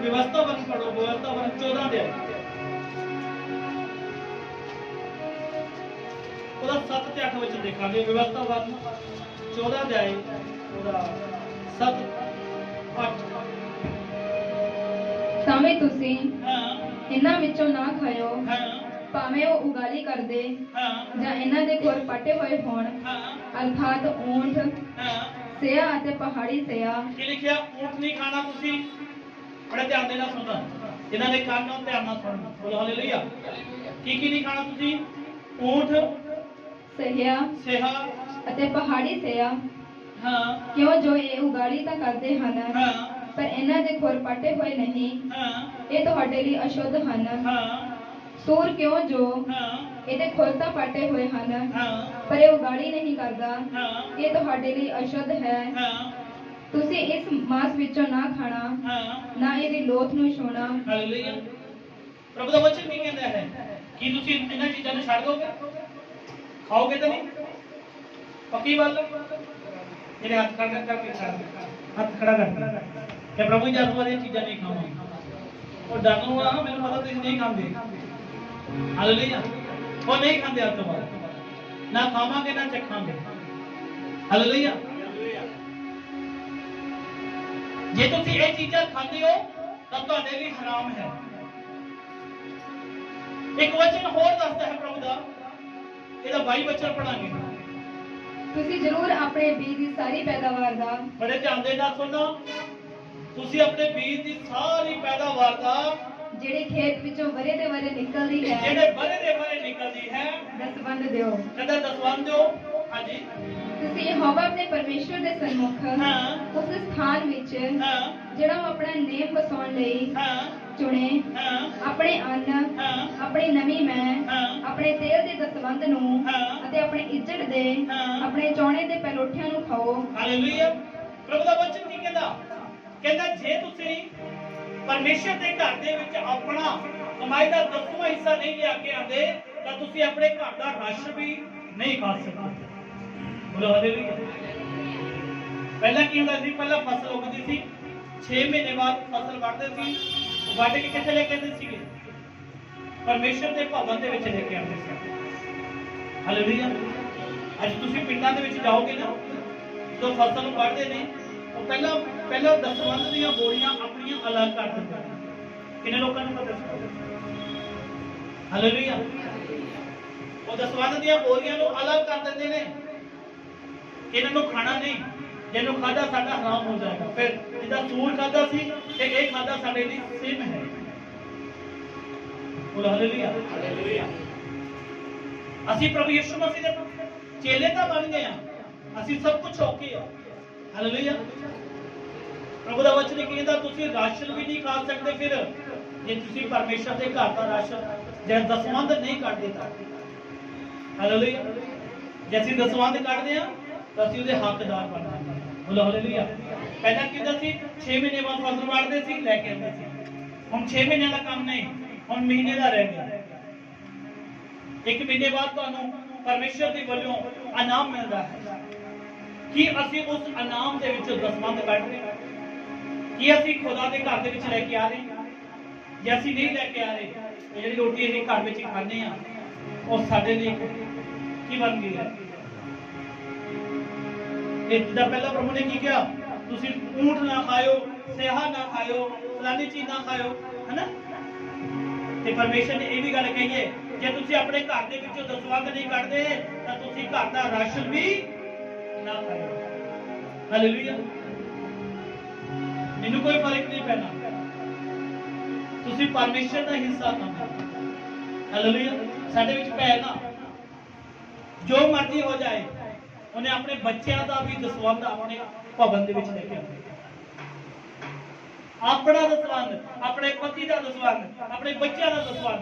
व्यवस्था वन पढ़ो, व्यवस्था वन 14 अध्याय ਉਹਦਾ 7 ਤੇ 8 ਵਿੱਚ ਦੇਖਾਂਗੇ। ਵਿਵਸਥਾ वन 14 ਅਧਿਆय ਉਹਦਾ 7 8। ਸਾਵੇਂ ਤੁਸੀਂ ਹਾਂ ਇਹਨਾਂ ਵਿੱਚੋਂ ਨਾ ਖਾਇਓ, ਹਾਂ ਭਾਵੇਂ ਉਹ ਉਗਾਲੀ ਕਰਦੇ ਹਾਂ ਜਾਂ ਇਹਨਾਂ ਦੇ ਖੁਰ ਪੱਟੇ ਹੋਏ ਹੋਣ, ਹਾਂ ਅਰਥਾਤ ਊਂਠ, ਹਾਂ। ਸਿਆ ਅਤੇ ਪਹਾੜੀ ਸਿਆ। ਕੀ ਲਿਖਿਆ? ਊਂਠ ਨਹੀਂ ਖਾਣਾ। ਤੁਸੀਂ ਬੜੇ ਧਿਆਨ ਦੇ ਨਾਲ ਸੁਣਨਾ, ਇਹਨਾਂ ਦੇ ਕੰਨ ਨਾਲ ਧਿਆਨ ਨਾਲ ਸੁਣਨਾ। ਬੋਲੋ ਹਾਲੇਲੂਇਆ। ਕੀ ਕੀ ਨਹੀਂ ਖਾਣਾ ਤੁਸੀਂ? ਊਂਠ, ਸਿਆ ਸਿਹਾ ਅਤੇ ਪਹਾੜੀ ਸਿਆ। ਹਾਂ ਕਿਉਂ ਜੋ ਇਹ ਉਗਾਲੀ ਤਾਂ ਕਰਦੇ ਹਨ, ਹਾਂ ਪਰ ਇਹਨਾਂ ਦੇ ਖੁਰ ਪੱਟੇ ਹੋਏ ਨਹੀਂ, ਹਾਂ ਇਹ ਤੁਹਾਡੇ ਲਈ ਅਸ਼ੁੱਧ ਹਨ। ਹਾਂ ਸੂਰ ਕਿਉਂ ਜੋ ਹਾਂ ਇਹਦੇ ਖੁਰ ਤਾਂ ਪੱਟੇ ਹੋਏ ਹਨ, ਹਾਂ ਪਰ ਇਹ ਉਗਾਲੀ ਨਹੀਂ ਕਰਦਾ, ਹਾਂ ਇਹ ਤੁਹਾਡੇ ਲਈ ਅਸ਼ੁੱਧ ਹੈ। ਹਾਂ ਤੁਸੀਂ ਇਸ ਮਾਸ ਵਿੱਚੋਂ ਨਾ ਖਾਣਾ, ਹਾਂ। ਨਾ ਇਹਦੀ ਲੋਥ ਨੂੰ ਛੂਣਾ। ਹਾਲੇਲੂਇਆ। ਪ੍ਰਭੂ ਦਾ ਵਚਨ ਕੀ ਕਹਿੰਦਾ ਹੈ? ਕੀ ਤੁਸੀਂ ਇਹਨਾਂ ਚੀਜ਼ਾਂ ਨੂੰ ਛੱਡ ਦੋਗੇ? ਖਾਓਗੇ ਤਾਂ ਨਹੀਂ? ਪੱਕੀ ਗੱਲ। ਜਿਹੜੇ ਹੱਥ ਖੜਾ ਕਰਕੇ ਹੱਥ ਖੜਾ ਕਰ ਕਿ ਪ੍ਰਭੂ ਜੀ ਅੱਜ ਇਹ ਚੀਜ਼ਾਂ ਨਹੀਂ ਖਾਵਾਂਗੇ। ਉਹ ਡਰ ਨੂੰ ਆ, ਮੈਨੂੰ ਪਤਾ ਤੁਸੀਂ ਨਹੀਂ ਖਾਂਦੇ। ਹਾਲੇਲੂਇਆ। ਉਹ ਨਹੀਂ ਖਾਂਦੇ ਅੱਜ ਤੋਂ ਬਾਅਦ, ਨਾ ਖਾਵਾਂਗੇ ਨਾ ਚੱਖਾਂਗੇ। ਹਾਲੇਲੂਇਆ। ਜੇ ਤੁਸੀਂ ਇਹ ਚੀਜ਼ਾਂ ਖਾਂਦੇ ਹੋ ਤਾਂ ਤੁਹਾਡੇ ਲਈ ਹਰਾਮ ਹੈ। ਇੱਕ ਵਚਨ ਹੋਰ ਦੱਸਦਾ ਹੈ ਪ੍ਰਭੂ ਦਾ, ਇਹਦਾ 22 ਵਚਨ ਪੜਾਂਗੇ। ਤੁਸੀਂ ਜ਼ਰੂਰ ਆਪਣੇ ਬੀਜ ਦੀ ਸਾਰੀ ਪੈਦਾਵਾਰ ਦਾ, ਬੜੇ ਧਿਆਨ ਦੇ ਨਾਲ ਸੁਣੋ। ਤੁਸੀਂ ਆਪਣੇ ਬੀਜ ਦੀ ਸਾਰੀ ਪੈਦਾਵਾਰ ਦਾ, ਜਿਹੜੀ ਖੇਤ ਵਿੱਚੋਂ ਵਰੇ ਦੇ ਵਰੇ ਨਿਕਲਦੀ ਹੈ, ਜਿਹੜੇ ਬਰੇ ਦੇ ਬਰੇ ਨਿਕਲਦੀ ਹੈ, ਦਸਵੰਧ ਦਿਓ। ਕਦੇ ਦਸਵੰਧ ਦਿਓ। ਹਾਂਜੀ। ਤੁਸੀਂ ਯਹੋਵਾ ਆਪਣੇ ਪਰਮੇਸ਼ਵਰ ਦੇ ਸਨਮੁਖ ਹਾਂ। ਉਸ ਸਥਾਨ ਵਿੱਚ ਹਾਂ ਜਿਹੜਾ ਉਹ ਆਪਣਾ ਨੇਮ ਵਸਾਉਣ ਲਈ ਹਾਂ ਚੁਣੇ हाँ ਆਪਣੇ ਅੰਨ हाँ ਆਪਣੀ ਨਵੀਂ ਮੈਂ हाँ ਆਪਣੇ ਤੇਲ ਦੇ ਦਸਵੰਧ ਨੂੰ हाँ ਅਤੇ ਆਪਣੇ ਇੱਜ਼ਤ ਦੇ हाँ ਆਪਣੇ ਚੌਣੇ ਦੇ ਪਹਿਲੋਠਿਆਂ ਨੂੰ ਖਾਓ। ਹਾਲੇਲੂਇਆ। ਪ੍ਰਭੂ ਦਾ ਵਚਨ ਕੀ ਕਹਿੰਦਾ? ਕਹਿੰਦਾ ਜੇ ਤੁਸੀਂ ਪਰਮੇਸ਼ਰ ਦੇ ਘਰ ਦੇ ਵਿੱਚ ਆਪਣਾ ਕਮਾਈ ਦਾ 10ਵਾਂ ਹਿੱਸਾ ਨਹੀਂ ਲਿਆ ਕੇ ਆਉਂਦੇ ਤਾਂ ਤੁਸੀਂ ਆਪਣੇ ਘਰ ਦਾ ਰਾਸ਼ਨ ਵੀ ਨਹੀਂ ਖਾ ਸਕਦੇ। ਬੋਲੋ ਹਾਲੇਲੂਇਆ। ਪਹਿਲਾਂ ਕੀ ਹੁੰਦਾ ਸੀ? ਪਹਿਲਾਂ ਫਸਲ ਉਗਦੀ ਸੀ, 6 ਮਹੀਨੇ ਬਾਅਦ ਫਸਲ ਵੱਢਦੇ ਸੀ, ਵੱਢ ਕੇ ਕਿੱਥੇ ਲੈ ਕੇ ਆਉਂਦੇ ਸੀਗੇ? ਪਰਮੇਸ਼ਰ ਦੇ ਭਵਨ ਦੇ ਵਿੱਚ ਲੈ ਕੇ ਆਉਂਦੇ ਸੀ। ਹਾਲੇਲੂਇਆ। ਅੱਜ ਤੁਸੀਂ ਪਿੰਡਾਂ ਦੇ ਵਿੱਚ ਜਾਓਗੇ ਨਾ, ਜਦੋਂ ਫਸਲ ਨੂੰ ਵੱਢਦੇ ਨੇ ਉਹ ਪਹਿਲਾਂ ਦਸਵੰਧ ਦੀਆਂ ਬੋਰੀਆਂ ਆਪਣੀਆਂ ਅਲੱਗ ਕਰ ਦਿੰਦੇ ਨੇ। ਕਿੰਨੇ ਲੋਕਾਂ ਨੂੰ ਪਤਾ ਸੀ? ਹਾਲੇਲੂਇਆ। ਉਹ ਦਸਵੰਧ ਦੀਆਂ ਬੋਰੀਆਂ ਨੂੰ ਅਲੱਗ ਕਰ ਦਿੰਦੇ ਨੇ। ਇਹਨਾਂ ਨੂੰ ਖਾਣਾ ਨਹੀਂ, ਜਿਹਨੂੰ ਖਾਦਾ ਸਾਡਾ ਹਰਾਮ ਹੋ ਜਾਏਗਾ। ਫਿਰ ਜਿਹਦਾ ਸੂਰ ਖਾਦਾ ਸੀ ਤੇ ਇਹ ਖਾਦਾ ਸਾਡੇ ਲਈ ਸੇਮ ਹੈ। ਬੋਲੋ ਹਾਲੇਲੂਇਆ। ਹਾਲੇਲੂਇਆ। ਅਸੀਂ ਪ੍ਰਭੂ ਯਿਸੂ ਮਸੀਹ ਦੇ ਚੇਲੇ ਤਾਂ ਬਣ ਗਏ ਆ, ਅਸੀਂ ਸਭ ਕੁਝ ਹੋ ਕੇ ਆ। ਹਾਲੇਲੂਇਆ। ਪ੍ਰਭੂ ਦਾ ਵਚਨ ਕਹਿੰਦਾ ਤੁਸੀਂ ਰਾਸ਼ਨ ਵੀ ਨਹੀਂ ਖਾ ਸਕਦੇ ਫਿਰ ਜੇ ਤੁਸੀਂ ਪਰਮੇਸ਼ਰ ਦੇ ਘਰ ਦਾ ਰਾਸ਼ਨ ਜਿਹੜਾ ਦਸਵੰਧ ਨਹੀਂ ਕੱਢਦੇ ਤਾਂ। ਹਾਲੇਲੂਇਆ। ਜੇ ਅਸੀਂ ਦਸਵੰਧ ਕੱਢਦੇ ਆ ਤਾਂ ਅਸੀਂ ਉਹਦੇ ਹੱਕਦਾਰ ਬਣ ਜਾਂਦੇ ਹਾਂ। ਬੋਲੋ ਹਾਲੇਲੂਇਆ। ਪਹਿਲਾਂ ਕੀ ਹੁੰਦਾ ਸੀ? 6 ਮਹੀਨੇ ਬਾਅਦ ਫਸਲ ਵੱਢਦੇ ਸੀ, ਲੈ ਕੇ ਆਉਂਦੇ ਸੀ। ਹੁਣ 6 ਮਹੀਨਿਆਂ ਦਾ ਕੰਮ ਨਹੀਂ, ਹੁਣ ਮਹੀਨੇ ਦਾ ਰਹਿ ਗਿਆ। 1 ਮਹੀਨੇ ਬਾਅਦ ਤੁਹਾਨੂੰ ਪਰਮੇਸ਼ਰ ਦੀ ਵੱਲੋਂ ਇਨਾਮ ਮਿਲਦਾ ਹੈ। ਕੀ ਅਸੀਂ ਉਸ ਇਨਾਮ ਦੇ ਵਿੱਚੋਂ ਦਸਵੰਧ ਕੱਢ ਰਹੇ ਹਾਂ? ਕੀ ਅਸੀਂ ਖੁਦਾ ਦੇ ਘਰ ਦੇ ਵਿੱਚ ਲੈ ਕੇ ਆ ਰਹੇ ਹਾਂ? ਜੇ ਅਸੀਂ ਨਹੀਂ ਲੈ ਕੇ ਆ ਰਹੇ, ਇਹ ਜਿਹੜੀ ਰੋਟੀ ਅਸੀਂ ਘਰ ਵਿੱਚ ਖਾਂਦੇ ਆ ਉਹ ਸਾਡੇ ਲਈ ਕੀ ਬਣ ਗਈ ਹੈ? ਇਹ ਜਿੱਦਾਂ ਪਹਿਲਾਂ ਪ੍ਰਭੂ ਨੇ ਕੀ ਕਿਹਾ? ਤੁਸੀਂ ਊਂਠ ਨਾ ਖਾਇਓ, ਸਿਆਹ ਨਾ ਖਾਇਓ, ਫਲਾਨੀ ਚੀਜ਼ ਨਾ ਖਾਇਓ, ਹੈਨਾ? ਤੇ ਪਰਮੇਸ਼ਰ ਨੇ ਇਹ ਵੀ ਗੱਲ ਕਹੀ ਹੈ ਜੇ ਤੁਸੀਂ ਆਪਣੇ ਘਰ ਦੇ ਵਿੱਚੋਂ ਦਸਵੰਧ ਨਹੀਂ ਕੱਢਦੇ ਤਾਂ ਤੁਸੀਂ ਘਰ ਦਾ ਰਾਸ਼ਨ ਵੀ ਨਾ ਖਾਇਓ। ਹਾਲੇਲੂਇਆ। ਮੈਨੂੰ ਕੋਈ ਫਰਕ ਨਹੀਂ ਪੈਣਾ, ਤੁਸੀਂ ਪਰਮੇਸ਼ਰ ਦਾ ਹਿੱਸਾ ਖਾਣਾ। ਹਾਲੇਲੂਇਆ। ਸਾਡੇ ਵਿੱਚ ਪੈ ਨਾ ਜੋ ਮਰਜ਼ੀ ਹੋ ਜਾਏ, ਉਹਨੇ ਆਪਣੇ ਬੱਚਿਆਂ ਦਾ ਵੀ ਦਸਵੰਧ ਆਪਣੇ ਭਵਨ ਦੇ ਵਿੱਚ ਲੈ ਕੇ ਆਉਣਾ। ਆਪਣਾ ਦਸਵੰਧ, ਆਪਣੇ ਪਤੀ ਦਾ ਦਸਵੰਧ, ਆਪਣੇ ਬੱਚਿਆਂ ਦਾ ਦਸਵੰਧ।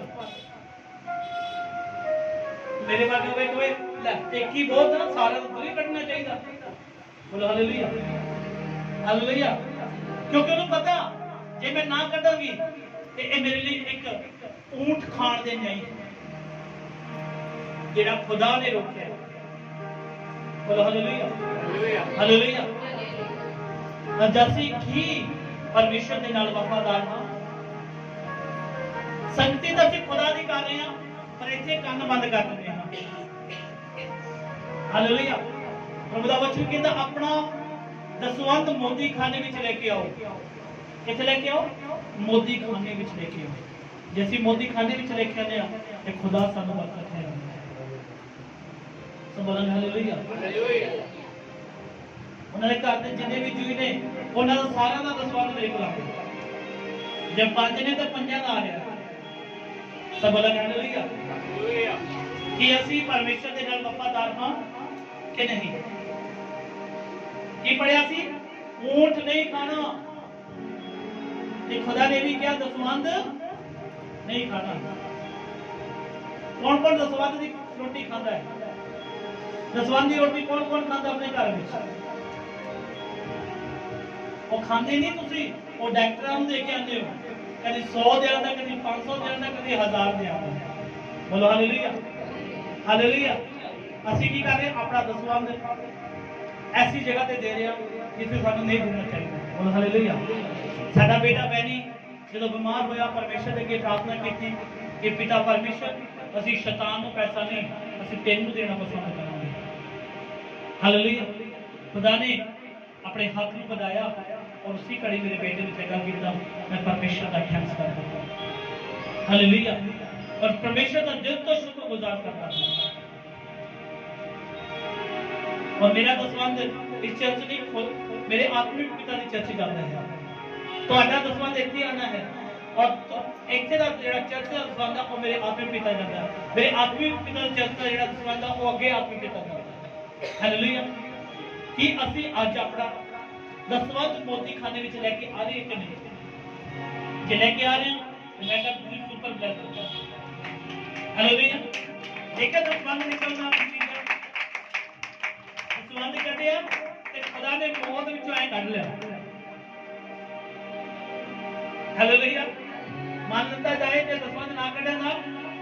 ਮੇਰੇ ਬਾਰੇ ਕੋਈ ਲੈ ਇੱਕ ਹੀ ਬਹੁਤ ਨਾ, ਸਾਰਾ ਨਹੀਂ ਕੱਢਣਾ ਚਾਹੀਦਾ। ਬੋਲੋ ਹਾਲੇਲੂਇਆ। ਹਾਲੇਲੂਇਆ। ਕਿਉਂਕਿ ਉਹਨੂੰ ਪਤਾ ਜੇ ਮੈਂ ਨਾ ਕੱਢਾਂਗੀ ਤੇ ਇਹ ਮੇਰੇ ਲਈ ਇੱਕ ਊਂਠ ਖਾਣ ਦੇ ਨਹੀਂ ਜਿਹੜਾ ਖੁਦਾ ਨੇ ਰੋਕਿਆ। ਬੋਲੋ ਹਾਲੇਲੂਇਆ। ਹਾਲੇਲੂਇਆ। ਅਸੀਂ ਕੀ ਪਰਮੇਸ਼ਰ ਦੇ ਨਾਲ ਵਫਾਦਾਰ ਹਾਂ? ਸੰਗਤੀ ਤਾਂ ਅਸੀਂ ਖੁਦਾ ਦੀ ਕਰ ਰਹੇ ਹਾਂ, ਪਰ ਇੱਥੇ ਕੰਨ ਬੰਦ ਕਰ ਦਿੰਦੇ ਹਾਂ। ਹਾਲੇਲੂਇਆ। ਪ੍ਰਭੂ ਦਾ ਵਚਨ ਕਹਿੰਦਾ ਆਪਣਾ ਦਸਵੰਧ ਮੋਦੀ ਖਾਨੇ ਵਿੱਚ ਲੈ ਕੇ ਆਓ। ਕਿੱਥੇ ਲੈ ਕੇ ਆਓ? ਮੋਦੀ ਖਾਨੇ ਵਿੱਚ ਲੈ ਕੇ ਆਓ। ਜੇ ਅਸੀਂ ਮੋਦੀ ਖਾਨੇ ਵਿੱਚ ਲੈ ਕੇ ਆਉਂਦੇ ਆ ਤੇ ਖੁਦਾ ਸਾਨੂੰ ਬਰਕਤ ਹੈ। ਸਭ ਬੋਲਣ ਹਾਲੇਲੂਇਆ। ਹਾਲੇਲੂਇਆ। ਉਹਨਾਂ ਦੇ ਘਰ ਦੇ ਜਿੰਨੇ ਵੀ ਜੀਵ ਨੇ ਉਹਨਾਂ ਦਾ ਸਾਰਿਆਂ ਦਾ ਦਸਵੰਧ ਦੇਖ ਲਾਂਗੇ। ਜੇ 5 ਨੇ ਤਾਂ 5 ਦਾ ਆ ਰਿਹਾ। ਸਭ ਬੋਲਣ ਹਾਲੇਲੂਇਆ। ਹਾਲੇਲੂਇਆ। ਕਿ ਅਸੀਂ ਪਰਮੇਸ਼ਰ ਦੇ ਨਾਲ ਵਫਾਦਾਰ ਹਾਂ ਕਿ ਨਹੀਂ? ਕੀ ਪੜਿਆ ਸੀ? ਊਂਠ ਨਹੀਂ ਖਾਣਾ ਤੇ ਖੁਦਾ ਨੇ ਵੀ ਕਿਹਾ ਦਸਵੰਧ ਨਹੀਂ ਖਾਣਾ। ਕੌਣ ਦਸਵੰਧ ਦੀ ਰੋਟੀ ਖਾਂਦਾ ਹੈ? ਦਸਵੰਧ ਦੀ ਰੋਟੀ ਕੌਣ ਖਾਂਦਾ ਆਪਣੇ ਘਰ ਵਿੱਚ? ਉਹ ਖਾਂਦੇ ਨਹੀਂ ਤੁਸੀਂ, ਉਹ ਡਾਕਟਰਾਂ ਨੂੰ ਦੇ ਕੇ ਆਉਂਦੇ ਹੋ। ਕਦੀ 100 ਦੇ ਆਉਂਦਾ, ਕਦੀ 500 ਦੇ ਆਉਂਦਾ, ਕਦੀ 1000 ਦੇ ਆਉਂਦਾ। ਬੋਲੋ ਹਾਲੇਲੂਇਆ। ਹਾਲੇਲੂਇਆ। ਅਸੀਂ ਕੀ ਕਰ ਰਹੇ? ਆਪਣਾ ਦਸਵੰਧ ਐਸੀ ਜਗ੍ਹਾ ਤੇ ਦੇ ਰਹੇ ਹਾਂ ਜਿੱਥੇ ਸਾਨੂੰ ਨਹੀਂ ਦੇਣਾ ਚਾਹੀਦਾ। ਬੋਲੋ ਹਾਲੇਲੂਇਆ। ਸਾਡਾ ਬੇਟਾ ਬੈਨੀ ਜਦੋਂ ਬਿਮਾਰ ਹੋਇਆ ਪਰਮੇਸ਼ਰ ਦੇ ਅੱਗੇ ਪ੍ਰਾਰਥਨਾ ਕੀਤੀ ਕਿ ਪਿਤਾ ਪਰਮੇਸ਼ਰ ਅਸੀਂ ਸ਼ੈਤਾਨ ਨੂੰ ਪੈਸਾ ਨਹੀਂ, ਅਸੀਂ ਤੈਨੂੰ ਦੇਣਾ ਪਸੰਦ ਕਰਾਂਗੇ। ਹਾਲੇਲੂਇਆ। ਖੁਦਾ ਨੇ ਆਪਣੇ ਹੱਥ ਨੂੰ ਵਧਾਇਆ ਔਰ ਉਸੇ ਘੜੀ ਮੇਰੇ ਬੇਟੇ ਨੂੰ ਚੰਗਾ ਕੀਤਾ। ਮੈਂ ਪਰਮੇਸ਼ਰ ਦਾ ਥੈਂਕਸ ਕਰਦਾ ਹਾਂ। ਹਾਲੇਲੂਇਆ। ਔਰ ਪਰਮੇਸ਼ਰ ਦਾ ਦਿਲ ਤੋਂ ਸ਼ੁਕਰਗੁਜ਼ਾਰ ਕਰਦਾ ਹਾਂ। और मेरा दसवंध इस चर्च नहीं, मेरे आत्मिक पिता की चर्च जाता है। ਤੁਹਾਡਾ ਦਸਵੰਧ ਇੱਥੇ ਆਣਾ ਹੈ ਔਰ ਇੱਥੇ ਦਾ ਜਿਹੜਾ ਚਰਚ ਦਾ ਦਸਵੰਧ ਆ ਉਹ ਮੇਰੇ ਆਤਮਿਕ ਪਿਤਾ ਜਾਂਦਾ ਹੈ। ਮੇਰੇ ਆਤਮਿਕ ਪਿਤਾ ਦਾ ਚਰਚ ਦਾ ਜਿਹੜਾ ਦਸਵੰਧ ਆ ਉਹ ਅੱਗੇ ਆਤਮਿਕ ਪਿਤਾ ਜਾਂਦਾ। ਹਾਲੇਲੂਇਆ। ਕੀ ਅਸੀਂ ਅੱਜ ਆਪਣਾ ਦਸਵੰਧ ਮੋਦੀ ਖਾਨੇ ਵਿੱਚ ਲੈ ਕੇ ਆ ਰਹੇ ਕਿ ਨਹੀਂ? बच्चे लेके आ रहे हैं तो मैं कहता हूं सुपर ब्लेस हो गया। हालेलुया। देखा तो संबंध निकलना संबंध कहते हैं कि खुदा ने मौत विचों ऐ कढ लिया। हालेलुया। मान लेता जाए कि संबंध ना कढे ना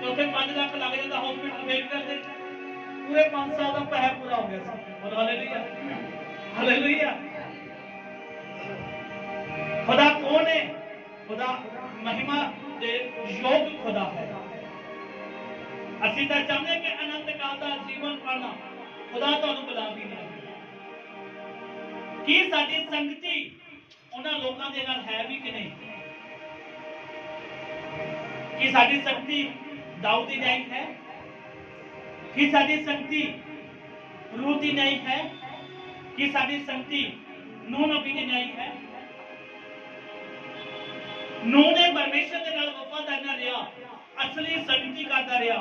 तो फिर 5 लाख लग जाता हॉस्पिटल वेट करते पूरे 5 साल का पैसा पूरा हो गया। और हालेलुया हालेलुया। खुदा कौन है? खुदा महिमा दे योग्य खुदा है। ਅਸੀਂ ਤਾਂ ਚਾਹੁੰਦੇ ਕਿ ਅਨੰਤ ਕਾਲ ਦਾ ਜੀਵਨ ਪਾਣਾ ਖੁਦਾ ਤੁਹਾਨੂੰ ਬੁਲਾ ਵੀ ਨਾ ਕੀ ਸਾਡੀ ਸੰਗਤੀ ਉਹਨਾਂ ਲੋਕਾਂ ਦੇ ਨਾਲ ਹੈ ਵੀ ਕਿ ਨਹੀਂ? ਕੀ ਸਾਡੀ ਸੰਗਤੀ ਦਾਊਦ ਦੀ ਨਹੀਂ ਹੈ? ਕੀ ਸਾਡੀ ਸੰਗਤੀ रूत ਦੀ ਨਹੀਂ ਹੈ? ਕੀ ਸਾਡੀ ਸੰਗਤੀ ਨੂਹ ਨਬੀ ਦੀ ਨਹੀਂ ਹੈ? ਨੂਹ ਨੇ ਪਰਮੇਸ਼ਰ ਦੇ ਨਾਲ ਵਫਾਦਾਰ ਨਾ ਰਿਹਾ, असली संगति करता रहा।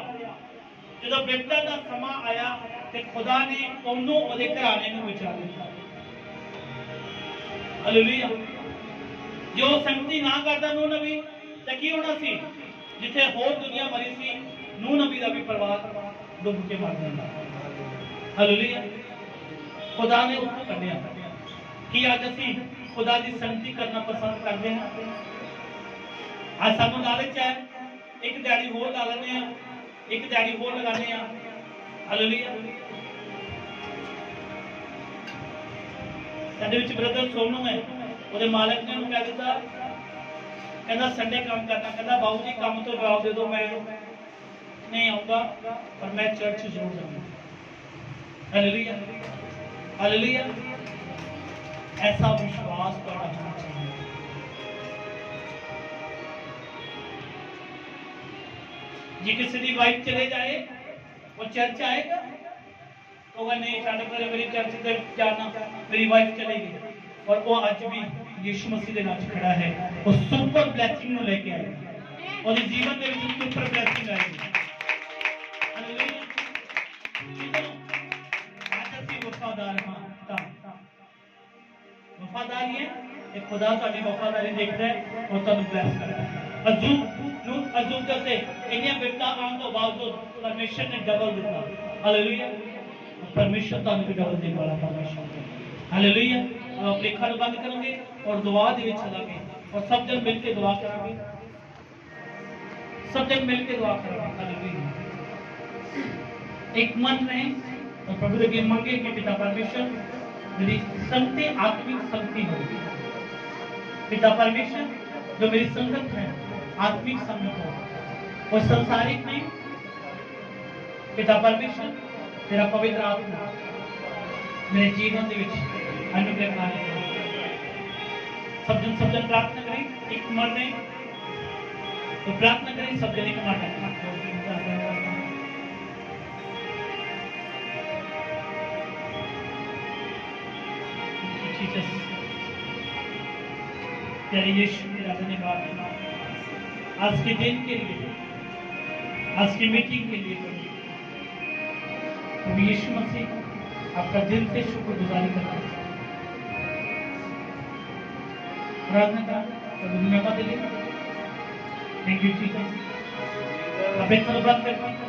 जो बिपता का समा आया तो खुदा ने उन्होंने घराने में बचा लिया। हालेलुया। जो संगति ना करता नूह नबी तो की होना सी? जिथे होर दुनिया मरी सी नूह नबी का भी परिवार डुब के मर जाता। हालेलुया। खुदा ने उसको कढ़िया कि अज असी खुदा की संगति करना पसंद करते हैं। आज सानू लालच है एक दिहाड़ी होर ला लेने हैं, एक दिहाड़ी होर लगाने हैं। हालेलुया। साडे विच ब्रदर सोनू है, ਉਹਦੇ मालक ने कह दिता कहना संडे काम करना, कहना बाबू जी काम तो जवाब दे दो, मैं नहीं आऊंगा पर मैं चर्च जरूर जाऊंगा। Hallelujah hallelujah. ऐसा विश्वास तो होना चाहिए। जी किसी की वाइफ चले जाए वो चर्च आएगा तो वह नहीं छड़ कर मेरी चर्च से जाना, मेरी वाइफ चलेगी। और वो आज भी यीशु मसीह के नाम खड़ा है, वो सुपर ब्लेसिंग नु लेके आएगा और इस जीवन में भी सुपर ब्लेसिंग आएगी। हालेलुया। आज ਅਸੀਂ वफादार हां ਤਾਂ वफादारी है ये खुदा ਤੁਹਾਡੀ वफादारी देखता है और ਤੁਹਾਨੂੰ ब्लेस करता है। अजूब करते इन्हें बिपता आने तो बावजूद परमेश्वर ने डबल दिता। हालेलुया। परमेश्वर तानु भी डबल देने वाला परमेश्वर है। हालेलुया। आप लेखा बंद करेंगे और दुआ दे विच चलांगे और सब जन मिलकर दुआ करेंगे, सब जन मिलकर दुआ करेंगे। हालेलुया। एक मन रहे और प्रभु के मांगे कि पिता परमेश्वर मेरी संगति आत्मिक संगति हो। पिता परमेश्वर जो मेरी संगत है आत्मिक संगत हो और संसारिक नहीं। पिता परमेश्वर तेरा पवित्र आत्मा मेरे जीवन के विच अनुग्रह करना। सब जन प्रार्थना करें एक मन में तो प्रार्थना करें सब जन एक मन में। तेरे यीशु की धन्यवाद आज के दिन के लिए, आज की मीटिंग के लिए प्रभु यीशु मसीह आपका दिल से शुक्रगुजारी करता है। प्रार्थना का धन्यवाद। Thank you Jesus. अब एक बात करते हैं